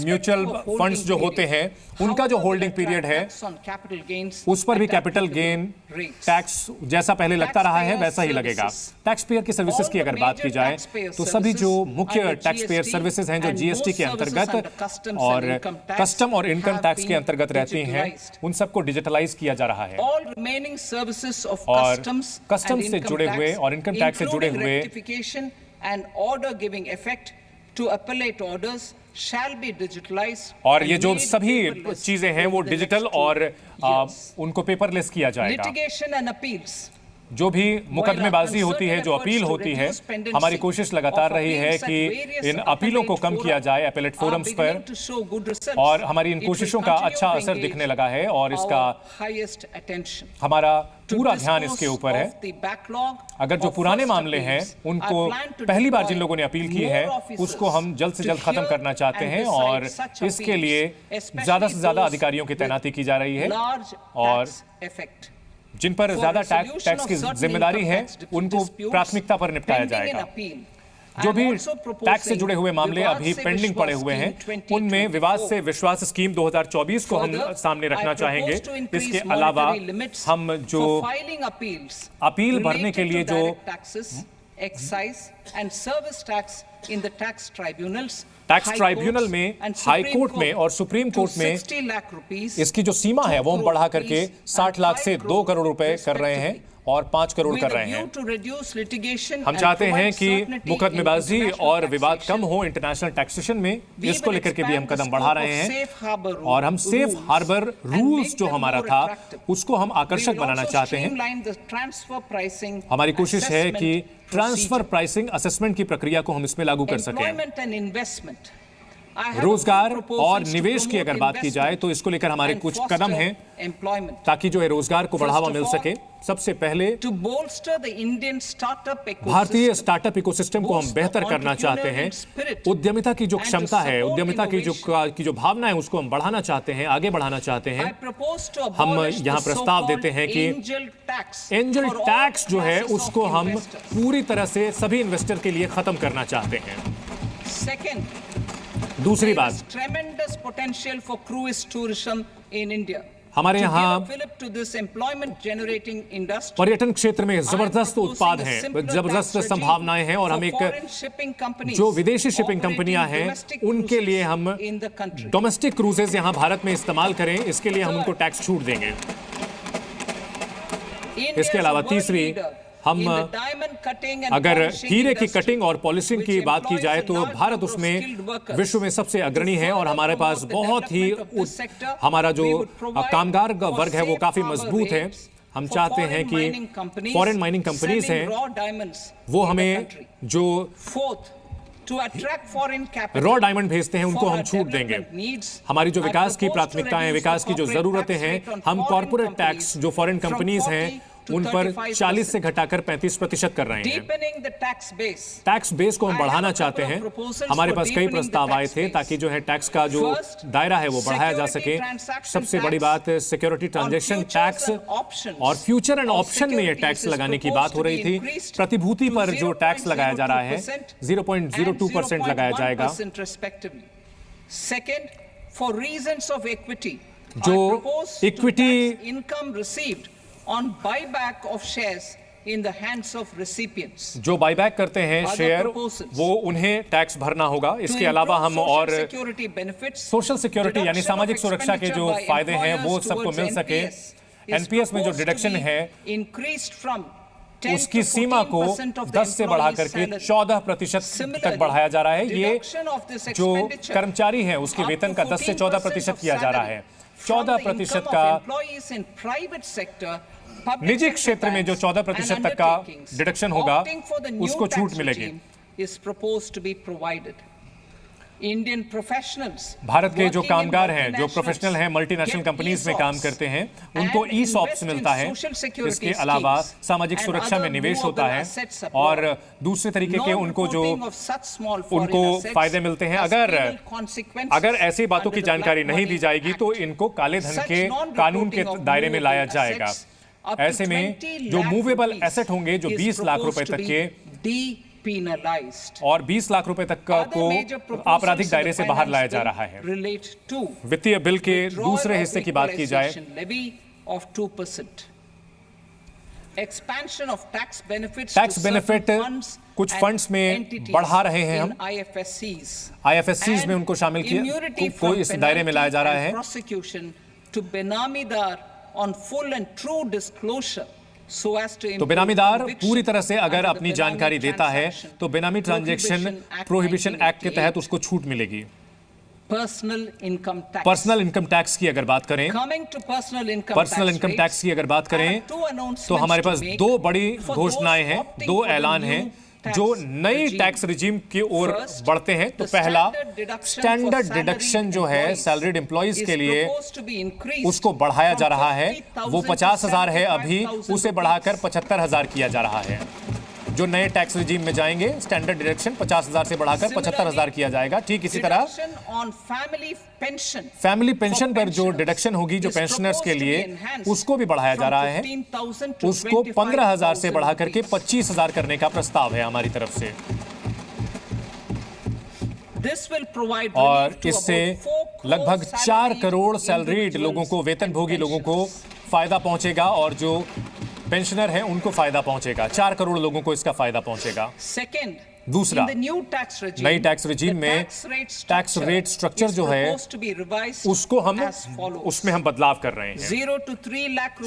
mutual funds जो होते हैं उनका जो होल्डिंग पीरियड है उस पर भी कैपिटल गेन टैक्स जैसा पहले लगता रहा है वैसा ही लगेगा। टैक्स पेयर की सर्विसेज की अगर बात की जाए तो सभी जो मुख्य टैक्स पेयर सर्विसेज हैं जो जीएसटी के अंतर्गत और कस्टम और इनकम टैक्स के अंतर्गत रहती हैं उन सबको डिजिटलाइज किया जा रहा है। और कस्टम से जुड़े हुए और इनकम टैक्स से जुड़े हुए और ये जो सभी चीजें हैं वो डिजिटल और उनको पेपरलेस किया जाएगा। जो भी मुकदमेबाजी होती है, जो अपील होती है, हमारी कोशिश लगातार रही है कि इन अपीलों को कम किया जाए एपेलेट फोरम्स पर और हमारी इन कोशिशों का अच्छा असर दिखने लगा है और इसका हमारा पूरा ध्यान इसके ऊपर है। अगर जो पुराने मामले हैं उनको पहली बार जिन लोगों ने अपील की है उसको हम जल्द से जल्द खत्म करना चाहते हैं और इसके लिए ज्यादा से ज्यादा अधिकारियों की तैनाती की जा रही है और जिन पर ज्यादा टैक्स की जिम्मेदारी है उनको प्राथमिकता पर निपटाया जाएगा। जो भी टैक्स से जुड़े हुए मामले अभी पेंडिंग पड़े हुए हैं उनमें विवाद से विश्वास स्कीम 2024 को हम सामने रखना चाहेंगे। इसके अलावा हम जो अपील भरने के लिए जो टैक्स ट्राइब्यूनल में, हाई कोर्ट में और सुप्रीम कोर्ट में इसकी जो सीमा है वो हम बढ़ा करके 60 लाख से 2 करोड़ रुपए कर रहे हैं और 5 करोड़ कर रहे हैं। हम चाहते हैं कि मुकदमेबाजी और विवाद कम हो इंटरनेशनल टैक्सेशन में, इसको लेकर के भी हम कदम बढ़ा रहे हैं और हम सेफ हार्बर रूल्स जो हमारा था उसको हम आकर्षक बनाना चाहते हैं। हमारी कोशिश है कि ट्रांसफर प्राइसिंग असेसमेंट की प्रक्रिया को हम इसमें लागू कर सकें। रोजगार और निवेश की अगर बात की जाए तो इसको लेकर हमारे कुछ कदम हैं ताकि जो है रोजगार को बढ़ावा मिल सके। सबसे पहले भारतीय स्टार्टअप इकोसिस्टम को हम बेहतर करना चाहते हैं। उद्यमिता की जो क्षमता है, उद्यमिता की जो भावना है उसको हम बढ़ाना चाहते हैं, आगे बढ़ाना चाहते हैं। हम यहाँ प्रस्ताव देते हैं कि एंजल टैक्स जो है उसको हम पूरी तरह से सभी इन्वेस्टर के लिए खत्म करना चाहते दूसरी बात, हमारे यहाँ पर्यटन क्षेत्र में जबरदस्त उत्पाद हैं, जबरदस्त संभावनाएं हैं और हम एक जो विदेशी शिपिंग कंपनियां हैं उनके लिए हम डोमेस्टिक क्रूजेज यहाँ भारत में इस्तेमाल करें, इसके लिए हम उनको टैक्स छूट देंगे। इसके अलावा तीसरी, हम अगर हीरे की कटिंग और पॉलिशिंग की बात की जाए तो भारत उसमें विश्व में सबसे अग्रणी है और हमारे पास बहुत ही हमारा जो कामगार वर्ग है वो काफी मजबूत है। हम चाहते हैं कि फॉरेन माइनिंग कंपनीज हैं वो हमें जो रॉ डायमंड भेजते हैं उनको हम छूट देंगे। हमारी जो विकास की प्राथमिकताएं, विकास की जो जरूरतें हैं, हम कॉर्पोरेट टैक्स जो फॉरेन कंपनीज हैं उन पर 40 से घटाकर 35% कर रहे हैं। टैक्स बेस को हम बढ़ाना चाहते हैं। हमारे पास कई प्रस्ताव आए थे ताकि जो है टैक्स का जो दायरा है वो बढ़ाया जा सके। सबसे बड़ी बात सिक्योरिटी ट्रांजैक्शन टैक्स और फ्यूचर एंड ऑप्शन में ये टैक्स लगाने की बात हो रही थी। प्रतिभूति पर जो टैक्स लगाया जा रहा है 0.02% लगाया जाएगा। जो equity on buyback of shares in the hands of recipients. जो बायबैक करते हैं शेयर वो उन्हें टैक्स भरना होगा। इसके अलावा हम और सोशल सिक्योरिटी यानी सामाजिक सुरक्षा के जो फायदे हैं वो सबको मिल सके। एनपीएस में जो डिडक्शन है उसकी सीमा को 10 से बढ़ा करके 14% तक बढ़ाया जा रहा है। ये जो कर्मचारी हैं उसके वेतन का 10 से 14% किया जा रहा है। 14% का निजी क्षेत्र में जो 14% तक का डिडक्शन होगा उसको छूट मिलेगी। भारत के जो कामगार हैं, जो प्रोफेशनल हैं, मल्टीनेशनल कंपनीज में काम करते हैं, उनको ई-सॉप्स मिलता है। इसके अलावा सामाजिक सुरक्षा में निवेश होता है और दूसरे तरीके के उनको फायदे मिलते हैं। अगर ऐसी बातों की जानकारी नहीं दी जाएगी तो इनको काले धन के कानून के दायरे में लाया जाएगा। ऐसे में जो मूवेबल एसेट होंगे जो 20 लाख रुपए तक के और 20 लाख रुपए तक को आपराधिक दायरे से बाहर लाया जा रहा है। वित्तीय बिल के दूसरे हिस्से की बात की जाए, टैक्स बेनिफिट कुछ फंड्स में बढ़ा रहे हैं हम। आईएफएससीज में उनको शामिल किया को इस दायरे में लाया जा रहा है। तो बेनामीदार पूरी तरह से अगर अपनी जानकारी देता है तो बेनामी ट्रांजैक्शन प्रोहिबिशन एक्ट के तहत उसको छूट मिलेगी। पर्सनल इनकम टैक्स की अगर बात करें, तो हमारे पास दो बड़ी घोषणाएं हैं, दो ऐलान हैं जो नई टैक्स रिजीम की ओर बढ़ते हैं। तो पहला, स्टैंडर्ड डिडक्शन जो है सैलरीड एम्प्लॉइज के लिए उसको बढ़ाया जा रहा है। वो 50,000 है अभी, उसे बढ़ाकर 75,000 किया जा रहा है। जो नए टैक्स रिजीम में जाएंगे स्टैंडर्ड डिडक्शन 50,000 से बढ़ाकर 75,000 किया जाएगा। ठीक इसी तरह फैमिली पेंशन पर जो डिडक्शन होगी जो पेंशनर्स के लिए उसको भी बढ़ाया जा रहा है। उसको 15,000 से बढ़ाकर के 25,000 करने का प्रस्ताव है हमारी तरफ से। और इससे लगभग 4 करोड़ सैलरीड लोगों को, वेतनभोगी लोगों को फायदा पहुंचेगा और जो पेंशनर हैं उनको फायदा पहुंचेगा। 4 करोड़ लोगों को इसका फायदा पहुंचेगा। दूसरा, नई टैक्स रिजीम में टैक्स रेट स्ट्रक्चर जो है उसको उसमें हम बदलाव कर रहे हैं।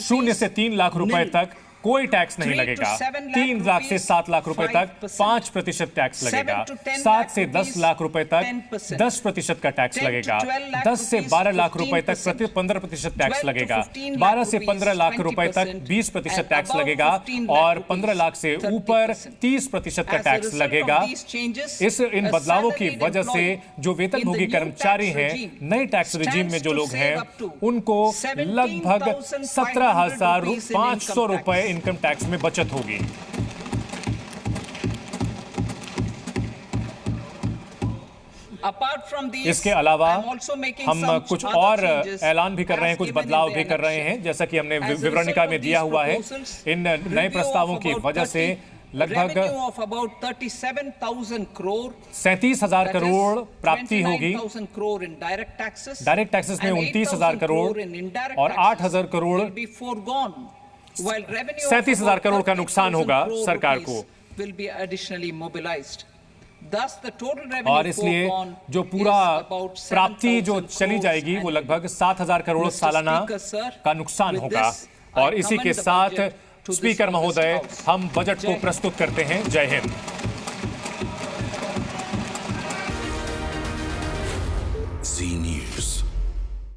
0 से 3 लाख रुपए तक कोई टैक्स नहीं लगेगा। 3 लाख से 7 लाख रुपए तक 5% टैक्स लगेगा। 7 से 10 लाख रुपए तक 10% का टैक्स लगेगा। 10 से 12 लाख रुपए तक 15% टैक्स लगेगा। 12 से 15 लाख रुपए तक 20% टैक्स लगेगा और 15 लाख से ऊपर 30% का टैक्स लगेगा। इन बदलावों की वजह से जो वेतनभोगी कर्मचारी हैं, नए टैक्स रिजीम में जो लोग हैं, उनको लगभग 17,500 रुपए इनकम टैक्स में बचत होगी। इसके अलावा हम कुछ और ऐलान भी कर रहे हैं, कुछ बदलाव भी कर रहे हैं, जैसा कि हमने विवरणिका में दिया हुआ है। इन नए प्रस्तावों की वजह से लगभग revenue of about 37,000 crore, 37,000 that is crore प्राप्ति होगी। 29,000 crore in direct taxes, direct taxes में and 29,000 8,000 crore in crore indirect और taxes 8,000 crore will be foregone, while revenue of 37,000 about crore का नुकसान 30,000 होगा crore सरकार rupees को। will be additionally mobilized. Thus the total revenue और इसलिए foregone जो पूरा is about प्राप्ति जो 7,000 चली crores जाएगी वो annually. लगभग 7,000 करोड़ Mr. सालाना Speaker, sir, का नुकसान with होगा। this, I और इसी commend के the साथ budget to this speaker august महोदय house. हम बजट को जय हिंद। प्रस्तुत करते हैं। जय हिंद।